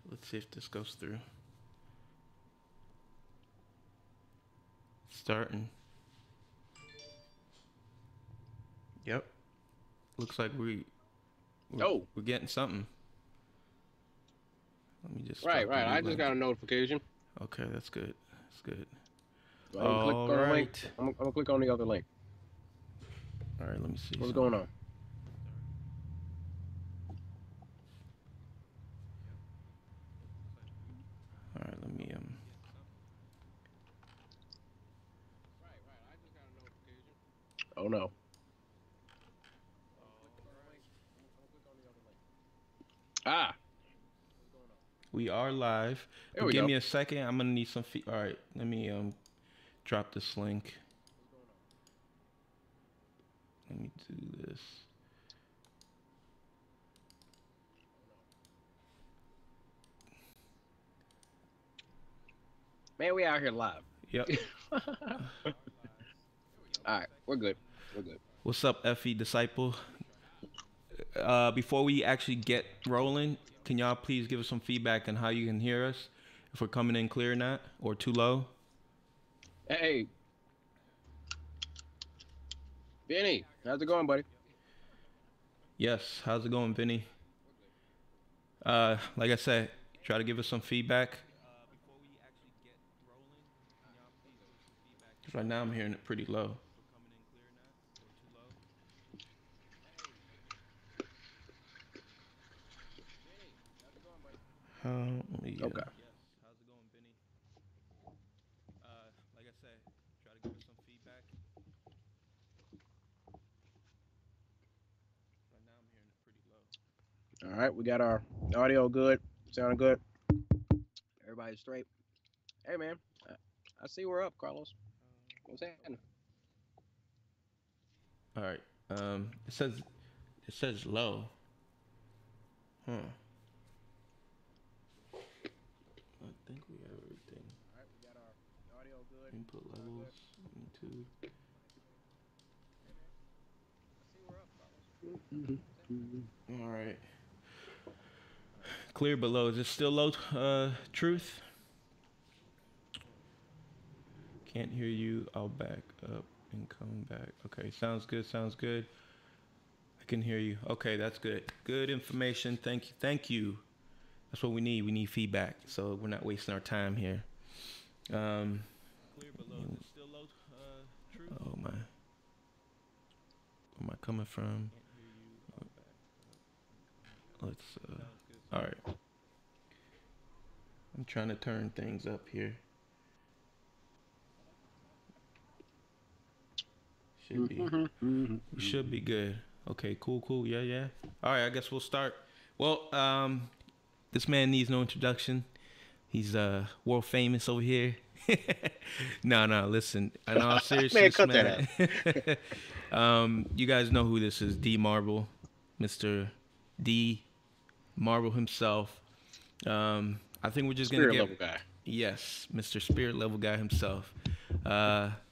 Let's see if this goes through. Starting. Yep. Looks like we're getting something. Let me just Right, drop the right. I just link. got a notification. Okay, that's good. That's good. Go ahead and click All on the link. right. I'm gonna click on the other link. All right, let me see What's something. going on? All right, let me Oh no. Ah, we are live. there But we give go. me a second. I'm gonna need some all right, let me drop this link. Let me do this. Man, we out here live. Yep. All right, we're good. We're good. What's up, Effie Disciple? Before we actually get rolling, can y'all please give us some feedback on how you can hear us? If we're coming in clear or not, or too low? Hey, Benny, how's it going, buddy? Yes. How's it going, Vinny? Like I said, try to give us some feedback. Right now I'm hearing it pretty low. Let me, Okay. How's it going, Vinny? Like I said, try to give us some feedback. Right now I'm hearing it pretty low. All right, we got our audio good, sounding good. Everybody's straight. Hey, man, I see we're up, Carlos. What's happening? All right. It says low. Huh. I think we have everything. All right, we got our audio good. Input Sound levels. good. 22. I see we're up, Carlos. All right. Clear below. Is it still low? Truth. Can't hear you. I'll back up and come back. Okay. Sounds good. Sounds good. I can hear you. Okay, that's good. Good information. Thank you. Thank you. That's what we need. We need feedback, so we're not wasting our time here. Clear below. Is it still low? Truth. Oh my. Where am I coming from? Let's. All right. I'm trying to turn things up here. Should be. We should be good. Okay, cool, cool. Yeah, yeah. All right, I guess we'll start. Well, this man needs no introduction. He's world famous over here. No, no, listen. In all Man, seriousness, cut that man. You guys know who this is, D.Marble, Mr. D.Marble himself. I think we're just gonna Spirit get level guy. yes, Mr. Spirit level guy himself.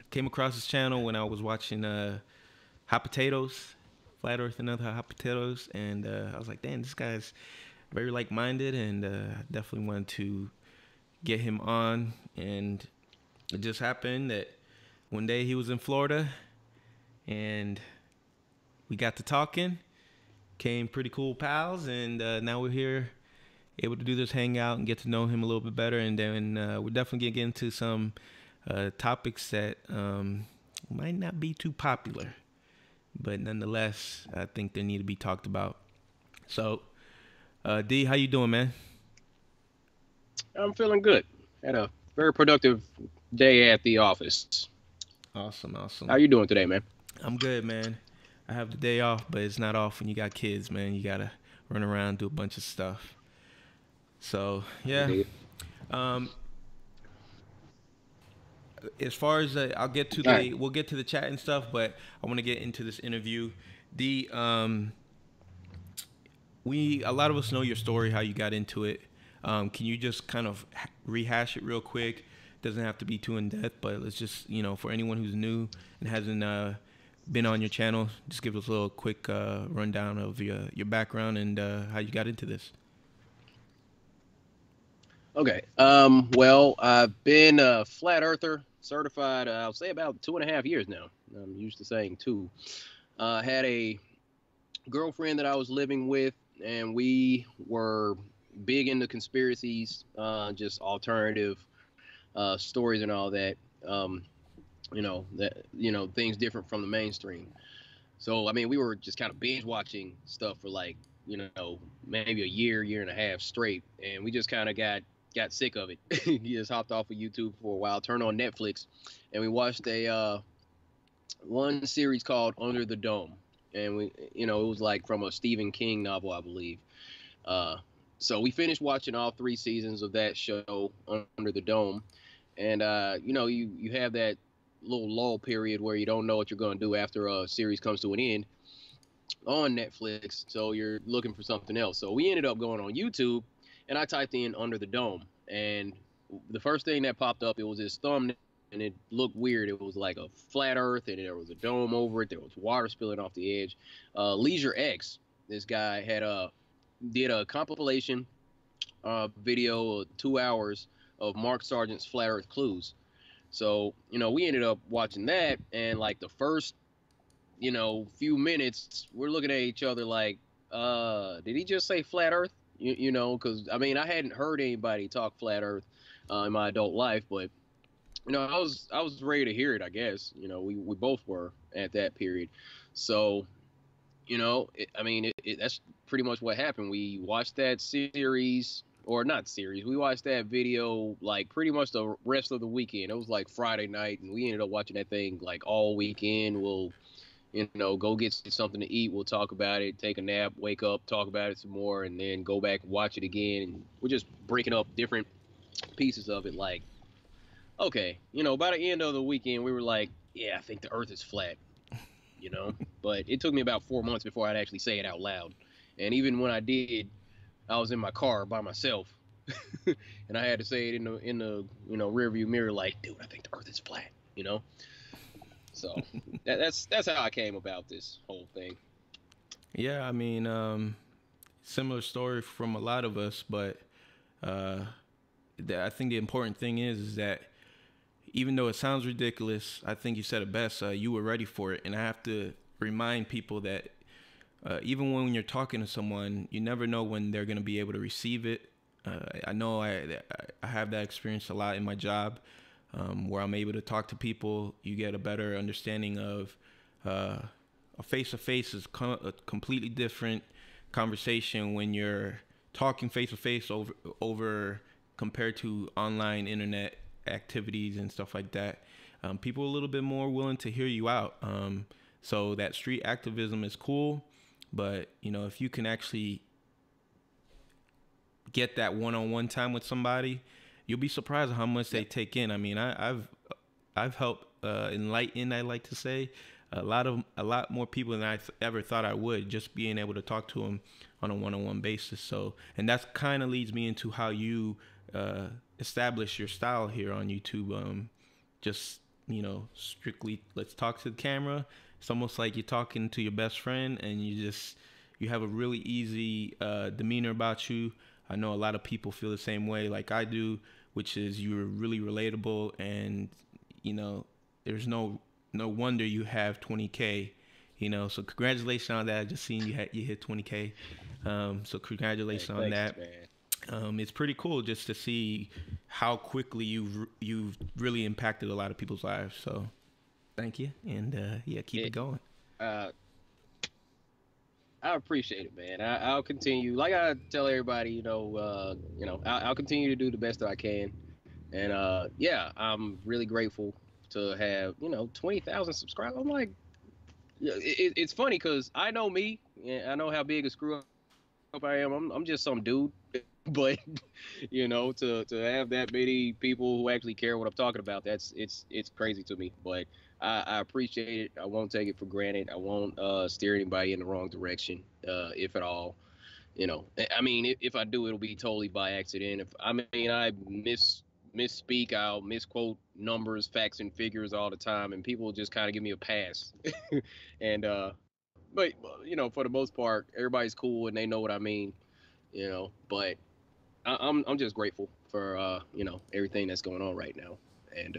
Came across his channel when I was watching Hot Potatoes, Flat Earth and Other Hot Potatoes, and I was like, damn, this guy's very like-minded, and definitely wanted to get him on. And it just happened that one day he was in Florida, and we got to talking, became pretty cool pals, and now we're here able to do this hangout and get to know him a little bit better. And then we're definitely going to get into some topics that might not be too popular, but nonetheless, I think they need to be talked about. So, D, how you doing, man? I'm feeling good. Had a very productive day at the office. Awesome, How awesome. you doing today, man? I'm good, man. I have the day off, but it's not off when you got kids, man. You gotta run around, do a bunch of stuff. So, yeah. Indeed. Um, as far as I'll get to All right. we'll get to the chat and stuff, but I want to get into this interview. The we a lot of us know your story, how you got into it. Can you just kind of rehash it real quick? Doesn't have to be too in depth, but let's just for anyone who's new and hasn't been on your channel, just give us a little quick rundown of your background and how you got into this. Okay. Well, I've been a flat earther certified. I'll say about 2.5 years now. I'm used to saying two. Had a girlfriend that I was living with, and we were big into conspiracies, just alternative stories and all that. Um, things different from the mainstream. So I mean, we were just kind of binge watching stuff for like maybe a year and a half straight, and we just kind of got sick of it. He just hopped off of YouTube for a while, turned on Netflix, and we watched a one series called Under the Dome, and it was like from a Stephen King novel, I believe. Uh, so we finished watching all 3 seasons of that show, Under the Dome, and you have that little lull period where you don't know what you're going to do after a series comes to an end on Netflix, so you're looking for something else. So we ended up going on YouTube, and I typed in Under the Dome, and the first thing that popped up, it was this thumbnail, and it looked weird. It was like a flat Earth, and there was a dome over it. There was water spilling off the edge. Leisure X, this guy had did a compilation video, 2 hours of Mark Sargent's Flat Earth Clues. So we ended up watching that, and like the first few minutes, we're looking at each other like, did he just say flat Earth? Because I mean, I hadn't heard anybody talk flat Earth in my adult life, but I was ready to hear it. I guess we both were at that period, so I mean, that's pretty much what happened. We watched that series. Or not series. We watched that video like pretty much the rest of the weekend. It was like Friday night, and we ended up watching that thing like all weekend. We'll go get something to eat. We'll talk about it, take a nap, wake up, talk about it some more, and then go back and watch it again. And we're just breaking up different pieces of it. Like, okay, by the end of the weekend, we were like, yeah, I think the Earth is flat, you know. But it took me about 4 months before I'd actually say it out loud. And even when I did, I was in my car by myself, and I had to say it in the rearview mirror, like, dude, I think the Earth is flat, you know. So that's how I came about this whole thing. Yeah, I mean, similar story from a lot of us, but uh, I think the important thing is that even though it sounds ridiculous, I think you said it best. You were ready for it, and I have to remind people that even when you're talking to someone, you never know when they're going to be able to receive it. I know I have that experience a lot in my job, where I'm able to talk to people. You get a better understanding of a face-to-face is a completely different conversation when you're talking face-to-face over compared to online internet activities and stuff like that. People are a little bit more willing to hear you out. So that street activism is cool, but if you can actually get that one-on-one time with somebody, you'll be surprised at how much they take in. I mean, I've helped enlighten, I like to say, a lot more people than I ever thought I would, just being able to talk to them on a one-on-one basis. So, and that kind of leads me into how you establish your style here on YouTube. Just strictly let's talk to the camera. It's almost like you're talking to your best friend, and you have a really easy demeanor about you. I know a lot of people feel the same way like I do, which is you're really relatable, and there's no wonder you have 20K. So congratulations on that. I just seen you hit 20K. So Hey, congratulations on thanks, that. man. It's pretty cool just to see how quickly you've really impacted a lot of people's lives. So thank you, and yeah, keep it It, going. uh, I appreciate it, man. I'll continue. Like I tell everybody, I'll continue to do the best that I can. And yeah, I'm really grateful to have 20,000 subscribers. I'm like, yeah, it's funny because I know me, and I know how big a screw up I am. I'm just some dude, but to have that many people who actually care what I'm talking about, it's crazy to me. But I appreciate it. I won't take it for granted. I won't steer anybody in the wrong direction, if at all. I mean, if I do, it'll be totally by accident. If I mean, I misspeak, I'll misquote numbers, facts, and figures all the time, and people just kind of give me a pass. And but for the most part, everybody's cool and they know what I mean. But I'm just grateful for everything that's going on right now, and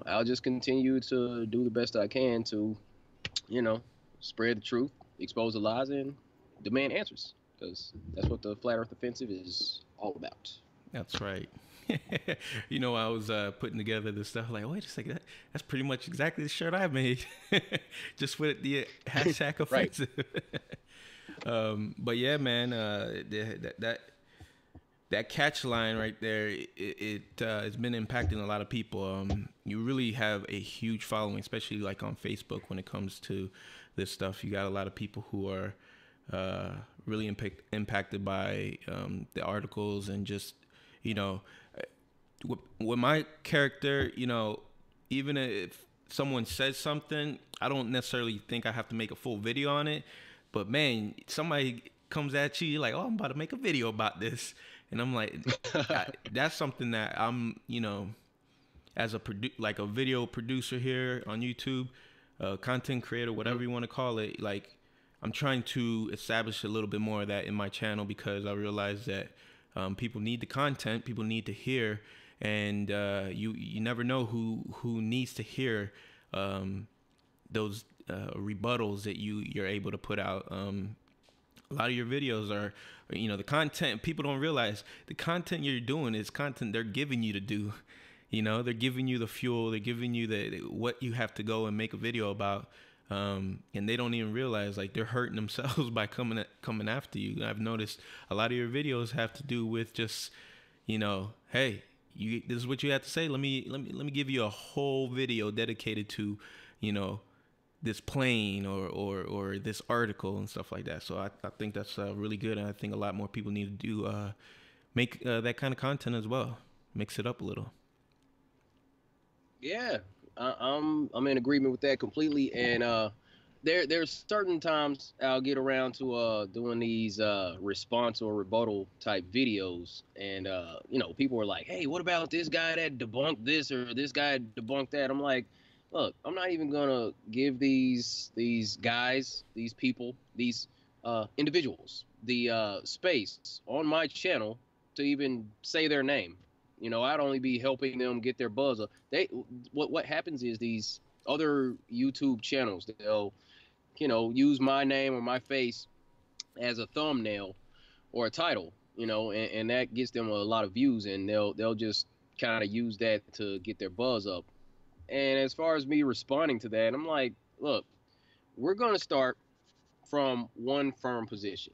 I'll just continue to do the best I can to you know spread the truth, expose the lies, and demand answers because that's what the flat Earth offensive is all about. That's right. I was putting together this stuff like, wait a second, that's pretty much exactly the shirt I made, just with the hashtag Right. offensive. But yeah, man, that catch line right there, it's been impacting a lot of people. You really have a huge following, especially like on Facebook when it comes to this stuff. You got a lot of people who are really impacted by the articles and just, you know, with my character, even if someone says something, I don't necessarily think I have to make a full video on it. But man, somebody comes at you, you're like, oh, I'm about to make a video about this. And I'm like, that's something that I'm, as like a video producer here on YouTube, content creator, whatever you want to call it, like I'm trying to establish a little bit more of that in my channel because I realize that people need the content, people need to hear, and you never know who needs to hear those rebuttals that you're able to put out. A lot of your videos are, the content, people don't realize the content you're doing is content they're giving you to do. They're giving you the fuel, they're giving you what you have to go and make a video about. And they don't even realize like they're hurting themselves by coming after you. I've noticed a lot of your videos have to do with just, hey, this is what you have to say. Let me give you a whole video dedicated to, this plane or this article and stuff like that. So I think that's really good, and I think a lot more people need to do make that kind of content as well. Mix it up a little. Yeah, I'm in agreement with that completely. And there's certain times I'll get around to doing these response or rebuttal type videos, and people are like, hey, what about this guy that debunked this or this guy debunked that? I'm like, look, I'm not even gonna give these guys, these people, these individuals the space on my channel to even say their name. I'd only be helping them get their buzz up. What happens is these other YouTube channels, they'll use my name or my face as a thumbnail or a title, and that gets them a lot of views, and they'll just kind of use that to get their buzz up. And as far as me responding to that, I'm like, look, we're gonna start from one firm position,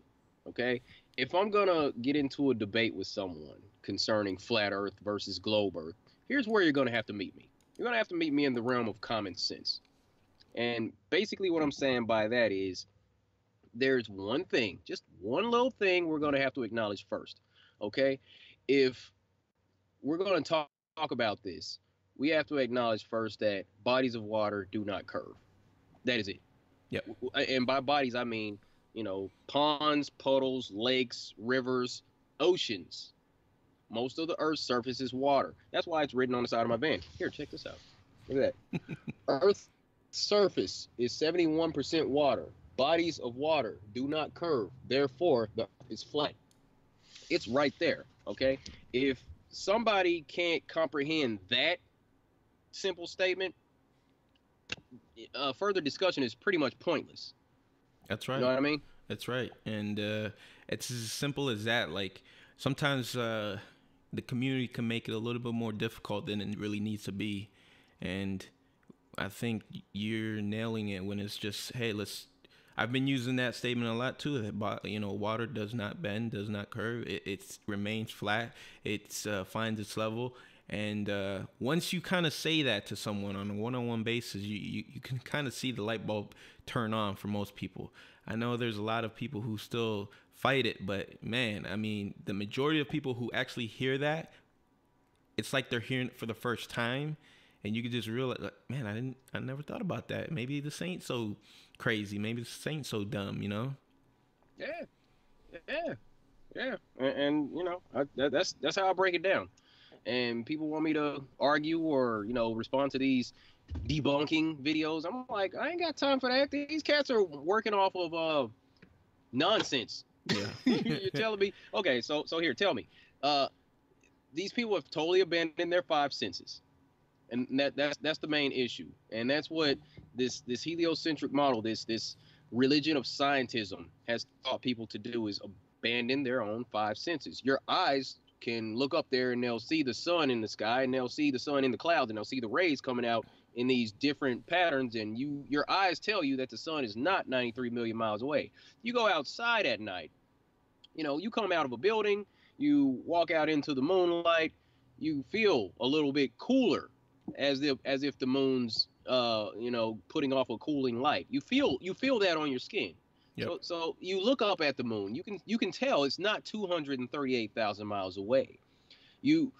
okay? If I'm gonna get into a debate with someone concerning flat Earth versus globe Earth, here's where you're gonna have to meet me. You're gonna have to meet me in the realm of common sense. And basically what I'm saying by that is there's one thing, just one little thing we're going to have to acknowledge first. Okay? If we're going to talk about this, we have to acknowledge first that bodies of water do not curve. That is it. Yep. And by bodies, I mean, ponds, puddles, lakes, rivers, oceans. Most of the Earth's surface is water. That's why it's written on the side of my van. Here, check this out. Look at that. Earth's surface is 71% water. Bodies of water do not curve. Therefore, the Earth is flat. It's right there, okay? If somebody can't comprehend that simple statement, further discussion is pretty much pointless. That's right. You know what I mean? That's right. And it's as simple as that. Like sometimes the community can make it a little bit more difficult than it really needs to be. And I think you're nailing it when it's just, hey, I've been using that statement a lot too. That water does not bend, does not curve. It remains flat. It finds its level. And once you kind of say that to someone on a one-on-one basis, you can kind of see the light bulb turn on for most people. I know there's a lot of people who still fight it, but man, I mean, the majority of people who actually hear that, it's like they're hearing it for the first time. And you can just realize, like, man, I never thought about that. Maybe this ain't so crazy. Maybe this ain't so dumb, Yeah. And that's how I break it down. And people want me to argue or respond to these debunking videos. I'm like, I ain't got time for that. These cats are working off of nonsense. Yeah. You're telling me, okay, so here, tell me, uh, these people have totally abandoned their five senses, and that's the main issue, and that's what this heliocentric model, this religion of scientism, has taught people to do, is abandon their own five senses. Your eyes can look up there and they'll see the sun in the sky, and they'll see the sun in the clouds, and they'll see the rays coming out in these different patterns, and your eyes tell you that the sun is not 93 million miles away. You go outside at night, you come out of a building, you walk out into the moonlight, you feel a little bit cooler, as if the moon's putting off a cooling light. You feel that on your skin. Yep. So you look up at the moon, you can tell it's not 238,000 miles away. You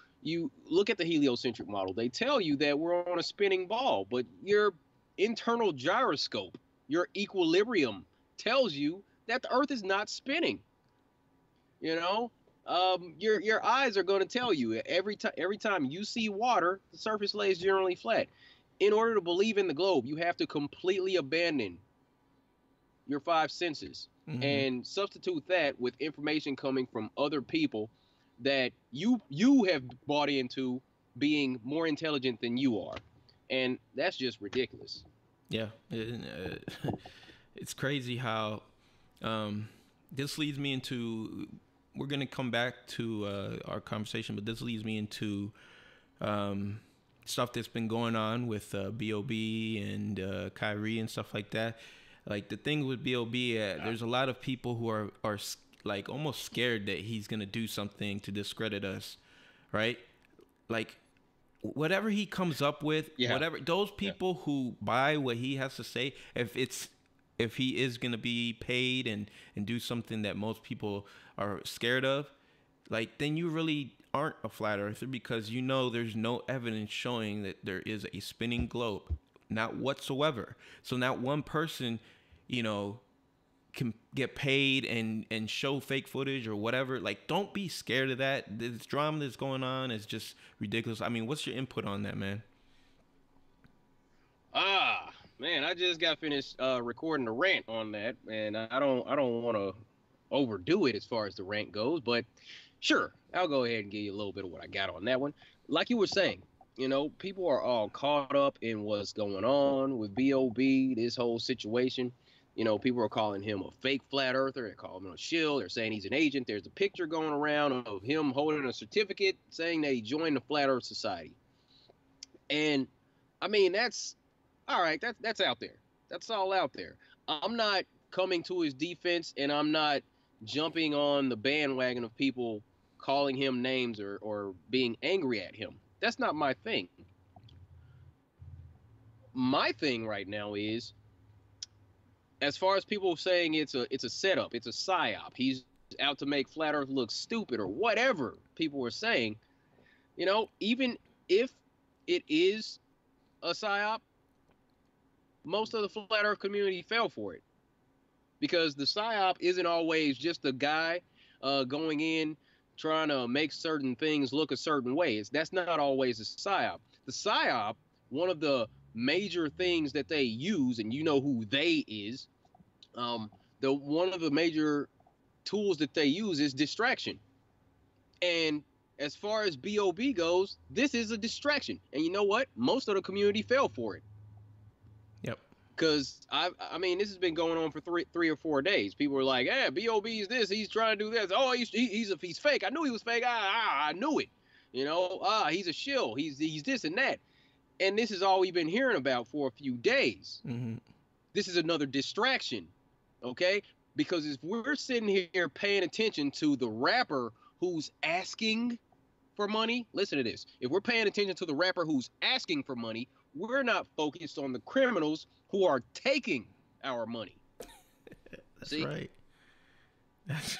look at the heliocentric model, they tell you that we're on a spinning ball, but your internal gyroscope, your equilibrium, tells you that the earth is not spinning. You know, your eyes are going to tell you every time you see water, the surface lays generally flat. In order to believe in the globe, you have to completely abandon your five senses and substitute that with information coming from other people that you have bought into being more intelligent than you are, and that's just ridiculous. Yeah. It's crazy how this leads me into. We're gonna come back to our conversation, but this leads me into stuff that's been going on with B.O.B. and Kyrie and stuff like that. Like the thing with B.O.B., there's a lot of people who are like almost scared that he's gonna do something to discredit us, right? Like whatever he comes up with, whatever those people who buy what he has to say, if he is gonna be paid and do something that most people are scared of, like then you really aren't a flat earther, because there's no evidence showing that there is a spinning globe, not whatsoever. So not one person, can get paid and show fake footage or whatever. Like, don't be scared of that. This drama that's going on is just ridiculous. I mean, what's your input on that, man? Man, I just got finished recording a rant on that, and I don't want to overdo it as far as the rant goes, but sure, I'll go ahead and give you a little bit of what I got on that one. Like you were saying, people are all caught up in what's going on with B.O.B., this whole situation. People are calling him a fake flat earther. They call him a shill. They're saying he's an agent. There's a picture going around of him holding a certificate saying that he joined the Flat Earth Society. And I mean, that's all right. That's out there. That's all out there. I'm not coming to his defense, and I'm not jumping on the bandwagon of people calling him names or being angry at him. That's not my thing. My thing right now is, as far as people saying it's a setup, it's a psyop, he's out to make Flat Earth look stupid or whatever people were saying, even if it is a psyop, most of the Flat Earth community fell for it. Because the psyop isn't always just a guy going in trying to make certain things look a certain way. That's not always a psyop. The psyop, one of the major things that they use, and you know who they is, one of the major tools that they use is distraction. And as far as B.O.B. goes, this is a distraction. And you know what? Most of the community fell for it. Yep. Because I mean, this has been going on for three or 4 days. People were like, "Yeah, B.O.B. is this. He's trying to do this. Oh, he's fake. I knew he was fake. I knew it. He's a shill. He's this and that." And this is all we've been hearing about for a few days. Mm-hmm. This is another distraction, okay? Because if we're sitting here paying attention to the rapper who's asking for money, listen to this. If we're paying attention to the rapper who's asking for money, we're not focused on the criminals who are taking our money. That's See? Right. That's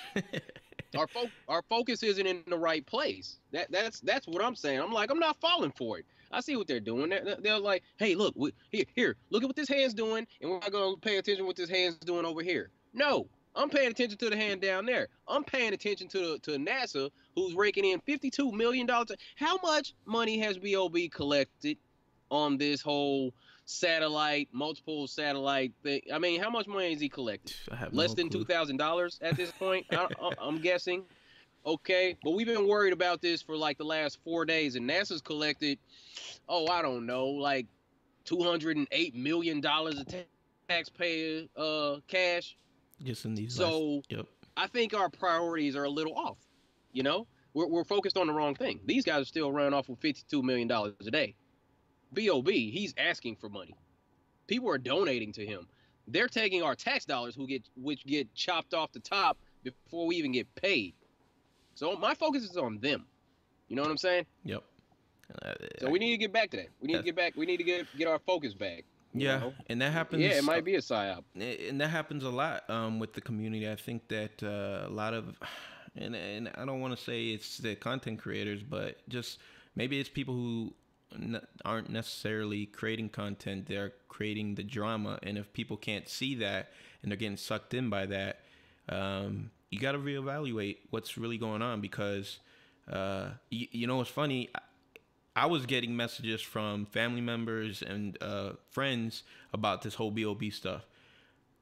our focus isn't in the right place. That's what I'm saying. I'm not falling for it. I see what they're doing. They're like, hey, look, here, look at what this hand's doing, and we're not going to pay attention to what this hand's doing over here. No, I'm paying attention to the hand down there. I'm paying attention to NASA, who's raking in $52 million. How much money has B.O.B. collected on this whole multiple satellite thing. I mean, how much money is he collected? I have Less no than clue. $2,000 at this point. I'm guessing. Okay, but we've been worried about this for like the last 4 days, and NASA's collected, oh, I don't know, like $208 million of taxpayer cash. Just in these last. So Yep. I think our priorities are a little off. You know, we're focused on the wrong thing. These guys are still running off with $52 million a day. Bob, he's asking for money. People are donating to him. They're taking our tax dollars, which get chopped off the top before we even get paid. So my focus is on them. You know what I'm saying? Yep. So we need to get back to that. We need to get back. We need to get our focus back. Yeah, know? and that happens. Yeah, it might be a psyop. And that happens a lot with the community. I think that a lot of, and I don't want to say it's the content creators, but just maybe it's people who aren't necessarily creating content. They're creating the drama, and if people can't see that and they're getting sucked in by that, you got to reevaluate what's really going on because you know what's funny. I was getting messages from family members and friends about this whole BOB stuff.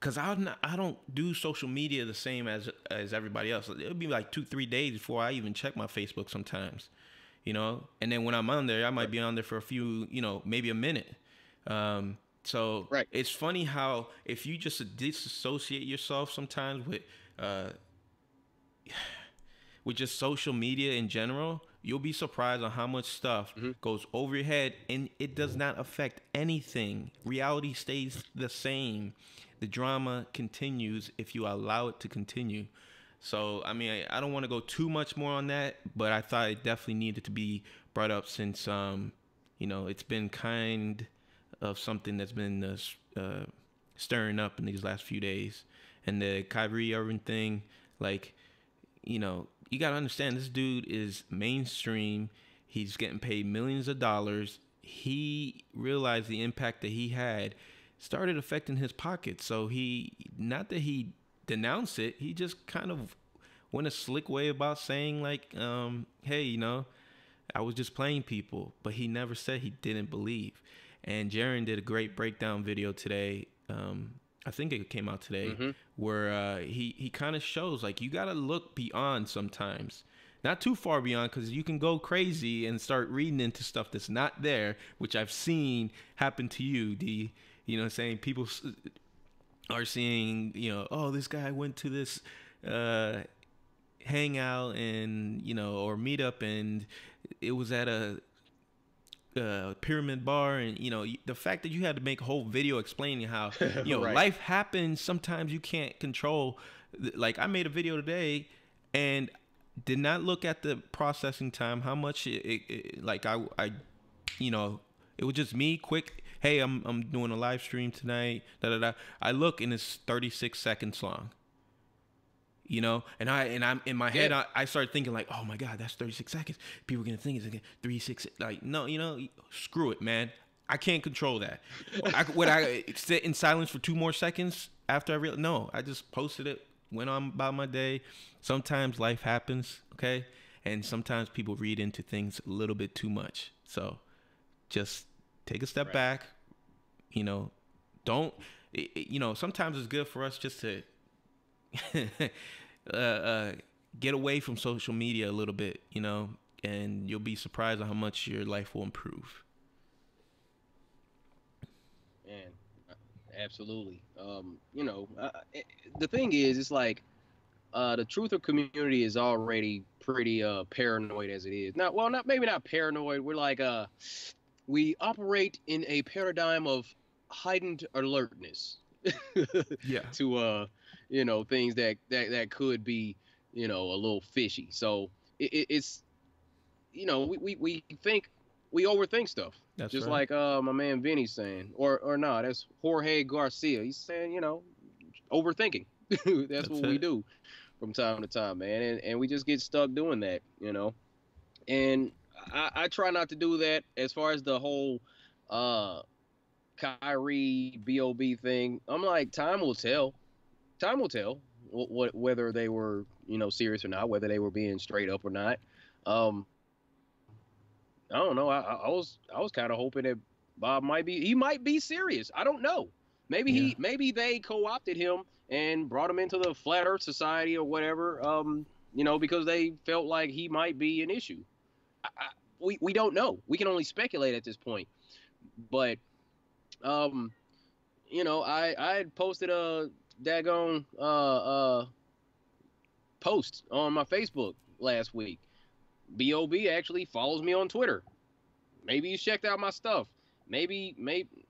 Cause I don't do social media the same as everybody else. It'll be like 2-3 days before I even check my Facebook sometimes, you know. And then when I'm on there, I might be on there for a few, you know, maybe a minute. So right. It's funny how if you just disassociate yourself sometimes with just social media in general, you'll be surprised on how much stuff goes over your head and it does not affect anything. Reality stays the same. The drama continues if you allow it to continue. So, I mean, I don't want to go too much more on that, but I thought it definitely needed to be brought up since, you know, it's been kind of something that's been stirring up in these last few days. And the Kyrie Irving thing, like, you know, you got to understand this dude is mainstream. He's getting paid millions of dollars. He realized the impact that he had started affecting his pockets. So not that he denounced it, he just kind of went a slick way about saying like, hey, you know, I was just playing people, but he never said he didn't believe. And Jaron did a great breakdown video today. I think it came out today, where he kind of shows like you got to look beyond sometimes. Not too far beyond, because you can go crazy and start reading into stuff that's not there, which I've seen happen to you, D. You know what I'm saying? People are seeing, you know, oh, this guy went to this hangout and, you know, or meetup, and it was at a pyramid bar, and you know the fact that you had to make a whole video explaining how you know right. Life happens, sometimes you can't control. Like I made a video today and did not look at the processing time, how much it like I you know, it was just me quick, hey, I'm doing a live stream tonight, I look and it's 36 seconds long. You know, and I'm in my head. I started thinking like, oh my God, that's 36 seconds. People are gonna think it's like 36. Like, no, you know, screw it, man. I can't control that. Would I sit in silence for 2 more seconds after I realized? No, I just posted it, went on about my day. Sometimes life happens, okay, and sometimes people read into things a little bit too much. So, just take a step back. You know, don't. You know, sometimes it's good for us just to. Get away from social media a little bit, you know, and you'll be surprised at how much your life will improve. Man, absolutely. You know, the thing is, it's like the truther community is already pretty paranoid as it is. Not maybe not paranoid. We're like we operate in a paradigm of heightened alertness. Yeah. To you know, things that could be, you know, a little fishy. So it's, you know, we think, we overthink stuff. That's just right. like my man Vinny's saying, or no, that's Jorge Garcia. He's saying, you know, overthinking. that's what we do from time to time, man, and we just get stuck doing that, you know. And I try not to do that. As far as the whole Kyrie Bob thing, I'm like, time will tell. Time will tell whether they were, you know, serious or not, whether they were being straight up or not. I don't know. I was kind of hoping that Bob he might be serious. I don't know. Yeah. Maybe they co-opted him and brought him into the Flat Earth Society or whatever. Because they felt like he might be an issue. We don't know. We can only speculate at this point. But um, I had posted a daggone post on my Facebook last week. Bob actually follows me on Twitter. Maybe he's checked out my stuff. Maybe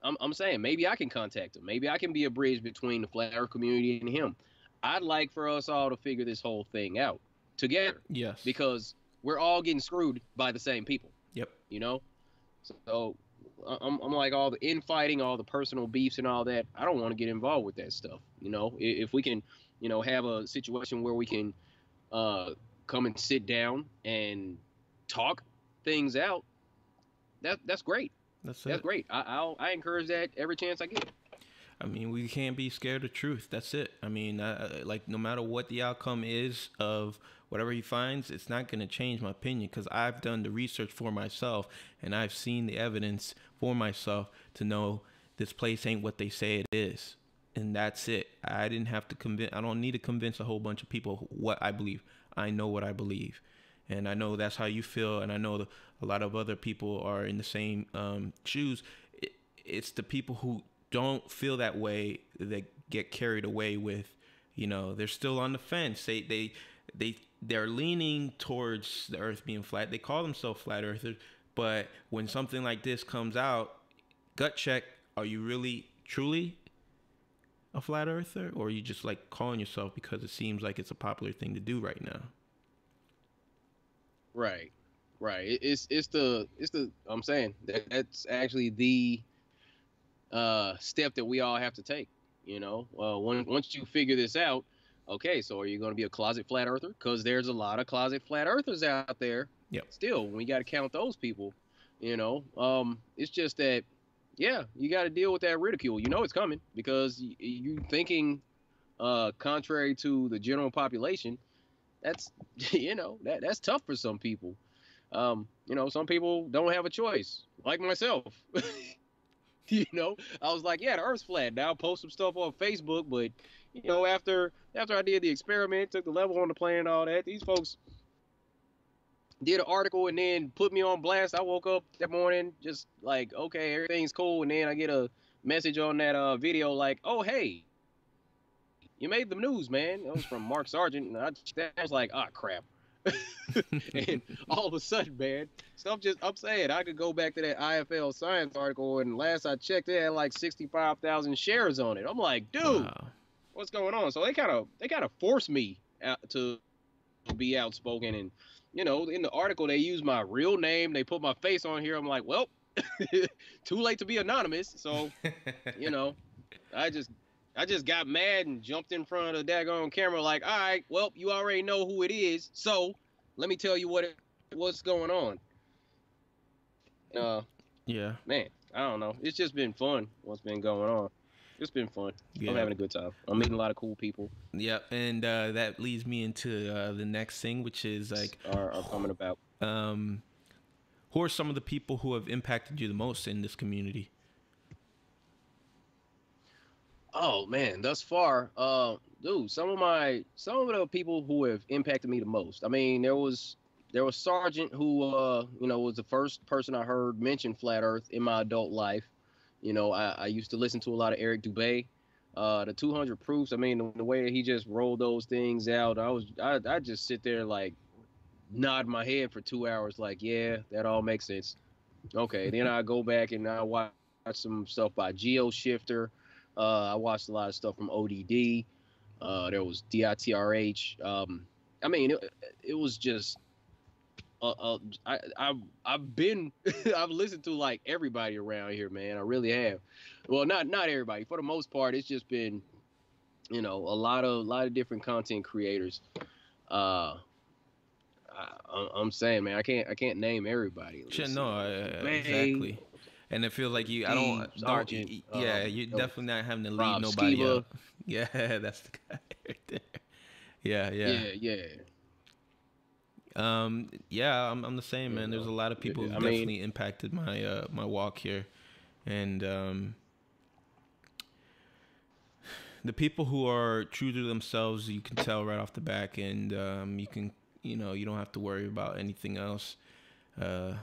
I'm saying maybe I can contact him. Maybe I can be a bridge between the Flat Earth community and him. I'd like for us all to figure this whole thing out together. Yes. Because we're all getting screwed by the same people. Yep. So I'm like all the infighting, all the personal beefs and all that. I don't want to get involved with that stuff. If we can, have a situation where we can come and sit down and talk things out, that's great. That's great. I encourage that every chance I get. I mean, we can't be scared of truth. That's it. I mean, like, no matter what the outcome is of whatever he finds, it's not going to change my opinion, because I've done the research for myself and I've seen the evidence for myself to know this place ain't what they say it is. And that's it. I didn't have to I don't need to convince a whole bunch of people what I believe. I know what I believe. And I know that's how you feel. And I know a lot of other people are in the same shoes. It's the people who don't feel that way that get carried away with, they're still on the fence. They're leaning towards the earth being flat. They call themselves flat earthers, but when something like this comes out, gut check, are you really truly a flat earther, or are you just like calling yourself because it seems like it's a popular thing to do right now? Right. It's the I'm saying that's actually the step that we all have to take. Once you figure this out, okay, so are you going to be a closet flat earther? Because there's a lot of closet flat earthers out there. Yep. Still, we got to count those people. It's just that, yeah, you got to deal with that ridicule. It's coming because you thinking contrary to the general population. That's that's tough for some people. Some people don't have a choice, like myself. I was like, yeah, the Earth's flat. Now I'll post some stuff on Facebook, but after I did the experiment, took the level on the planet, all that, these folks did an article and then put me on blast. I woke up that morning just like, okay, everything's cool, and then I get a message on that video like, oh hey, you made the news, man. It was from Mark Sargent, and I was like, ah, crap. And all of a sudden, man, I'm saying I could go back to that IFL Science article, and last I checked, it had like 65,000 shares on it. I'm like, dude, wow, what's going on? So they kind of forced me to be outspoken, and in the article they used my real name, they put my face on here. I'm like, well, too late to be anonymous. So I just got mad and jumped in front of the daggone camera like, all right, well, you already know who it is, so let me tell you what's going on. Yeah. Man, I don't know. It's just been fun what's been going on. It's been fun. Yeah. I'm having a good time. I'm meeting a lot of cool people. Yep, and that leads me into the next thing, which is like are coming about. Who are some of the people who have impacted you the most in this community? Oh man, thus far, dude, some of the people who have impacted me the most. I mean, there was Sargent who was the first person I heard mention flat Earth in my adult life. I used to listen to a lot of Eric Dubay, the 200 proofs. I mean, the way that he just rolled those things out, I just sit there like nod my head for 2 hours, like, yeah, that all makes sense. Okay, then I go back and I watch some stuff by GeoShifter. I watched a lot of stuff from ODD. There was DITRH. I mean, it was just. I've been I've listened to like everybody around here, man. I really have. Well, not everybody. For the most part, it's just been, a lot of different content creators. I'm saying, man, I can't name everybody. Exactly. And it feels like you, I don't, yeah, you're definitely not having to leave Rob nobody Skiba. out. Yeah, that's the guy right there. Yeah. Yeah, I'm the same, man. There's a lot of people who definitely impacted my my walk here. And the people who are true to themselves, you can tell right off the back, and you can, you don't have to worry about anything else. Uh,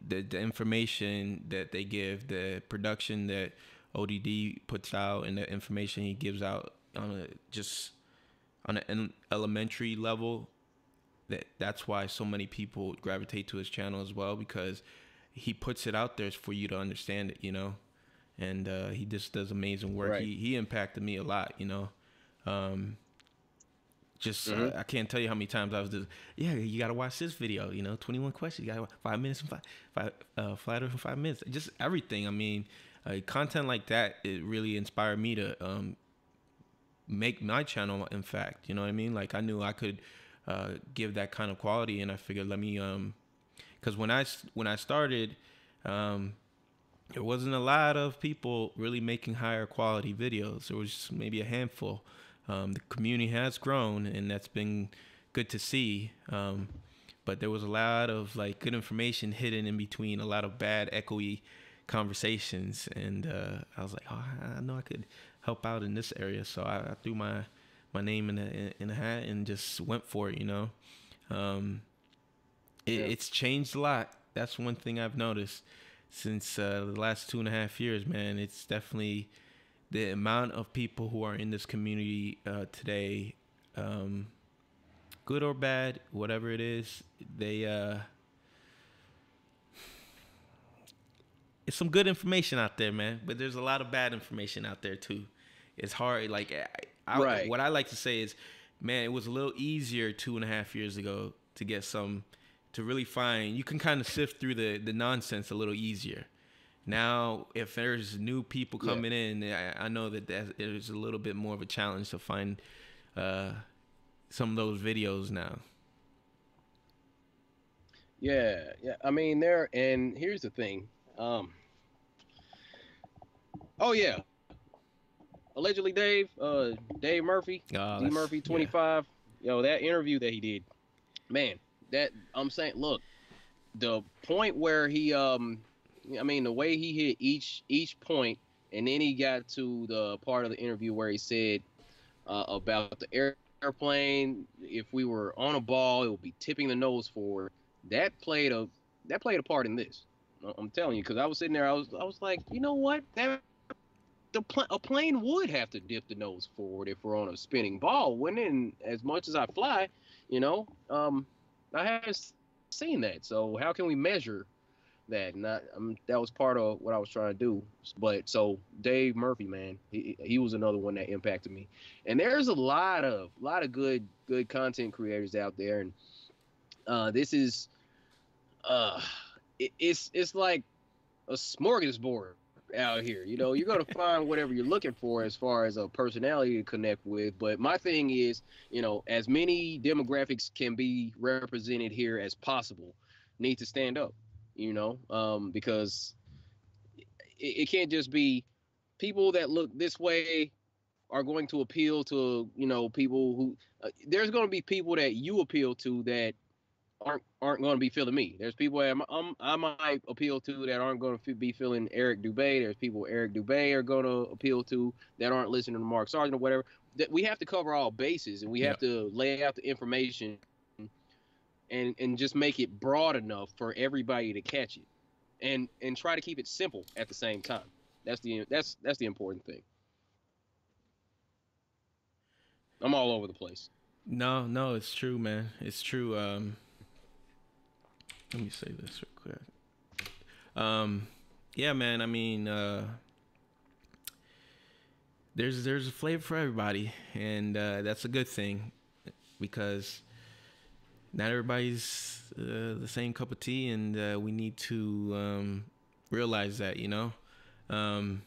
the information that they give, the production that ODD puts out, and the information he gives out on an elementary level, that's why so many people gravitate to his channel as well, because he puts it out there for you to understand it. And he just does amazing work. Right. He impacted me a lot. Um, just Mm-hmm. I can't tell you how many times I was just, yeah, you gotta watch this video. 21 questions. You got 5 minutes and flat Earth in 5 minutes. Just everything. I mean, content like that, it really inspired me to make my channel. In fact, you know what I mean. Like I knew I could give that kind of quality, and I figured let me because when I started. There wasn't a lot of people really making higher quality videos. There was just maybe a handful. The community has grown, and that's been good to see. But there was a lot of like good information hidden in between a lot of bad, echoey conversations, and I was like, oh, I know I could help out in this area, so I threw my name in the hat and just went for it. Yeah. It's changed a lot. That's one thing I've noticed since the last 2.5 years, man. It's definitely the amount of people who are in this community today, good or bad, whatever it is. It's some good information out there, man, but there's a lot of bad information out there too. It's hard. Like Right. what I like to say is, man, it was a little easier 2.5 years ago to get to really find. You can kind of sift through the nonsense a little easier. Now, if there's new people Yeah. coming in, I know that there's a little bit more of a challenge to find some of those videos now. Yeah. Yeah. And here's the thing. Um. Oh yeah. Allegedly, Dave Murphy, Oh, D that's Murphy yeah, 25. That interview that he did, man. That I'm saying, look, the point where the way he hit each point, and then he got to the part of the interview where he said about the airplane. If we were on a ball, it would be tipping the nose forward. That played a part in this. I'm telling you, because I was sitting there, I was like, you know what? A plane would have to dip the nose forward if we're on a spinning ball, wouldn't it? And as much as I fly, you know, um, I haven't seen that. So how can we measure that? And that was part of what I was trying to do. But so Dave Murphy, man, he was another one that impacted me. And there's a lot of good content creators out there, and this is uh, it's like a smorgasbord out here. You're gonna find whatever you're looking for as far as a personality to connect with. But my thing is, as many demographics can be represented here as possible, need to stand up. Because it can't just be people that look this way are going to appeal to people who there's going to be people that you appeal to that aren't going to be feeling me. There's people that I might appeal to that aren't going to be feeling Eric Dubé. There's people Eric Dubé are going to appeal to that aren't listening to Mark Sargent or whatever. That we have to cover all bases, and we yeah. have to lay out the information and just make it broad enough for everybody to catch it, and try to keep it simple at the same time. That's the important thing. I'm all over the place. No, no, it's true, man. It's true. Let me say this real quick. Yeah, man. I mean, there's a flavor for everybody, and that's a good thing because not everybody's the same cup of tea, and we need to realize that. Um,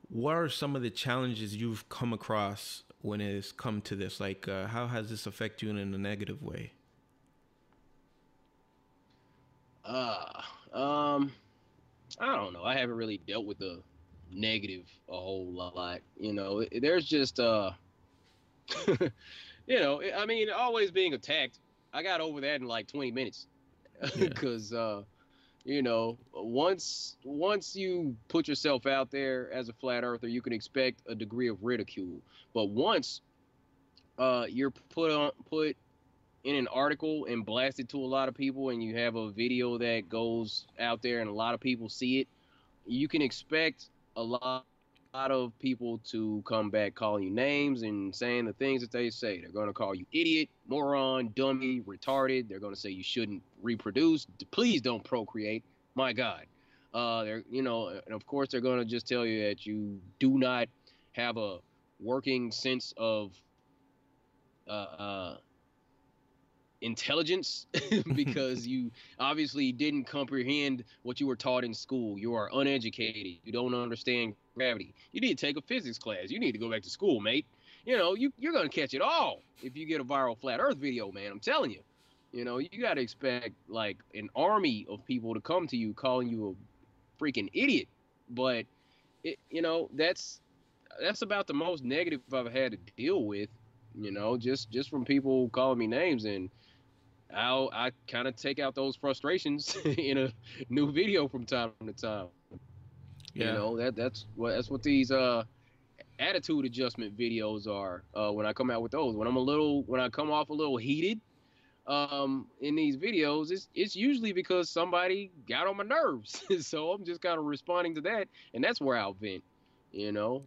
what are some of the challenges you've come across when it's come to this? Like, how has this affected you in a negative way? Uh, um, I don't know. I haven't really dealt with the negative a whole lot. There's just always being attacked. I got over that in like 20 minutes Yeah. because Once you put yourself out there as a flat earther, you can expect a degree of ridicule. But once you're put in an article and blasted to a lot of people, and you have a video that goes out there and a lot of people see it, you can expect a lot of people to come back calling you names and saying the things that they say. They're going to call you idiot, moron, dummy, retarded. They're going to say you shouldn't reproduce. Please don't procreate. My God. And of course they're going to just tell you that you do not have a working sense of uh, uh, intelligence because you obviously didn't comprehend what you were taught in school. You are uneducated. You don't understand gravity. You need to take a physics class. You need to go back to school, mate. You're going to catch it all if you get a viral flat earth video, man. I'm telling you. You got to expect like an army of people to come to you calling you a freaking idiot. But that's about the most negative I've had to deal with, just from people calling me names. And I kind of take out those frustrations in a new video from time to time. Yeah. That's what these attitude adjustment videos are. When I come out with those, when I come off a little heated, in these videos, it's usually because somebody got on my nerves. So I'm just kind of responding to that, and that's where I'll vent. You know,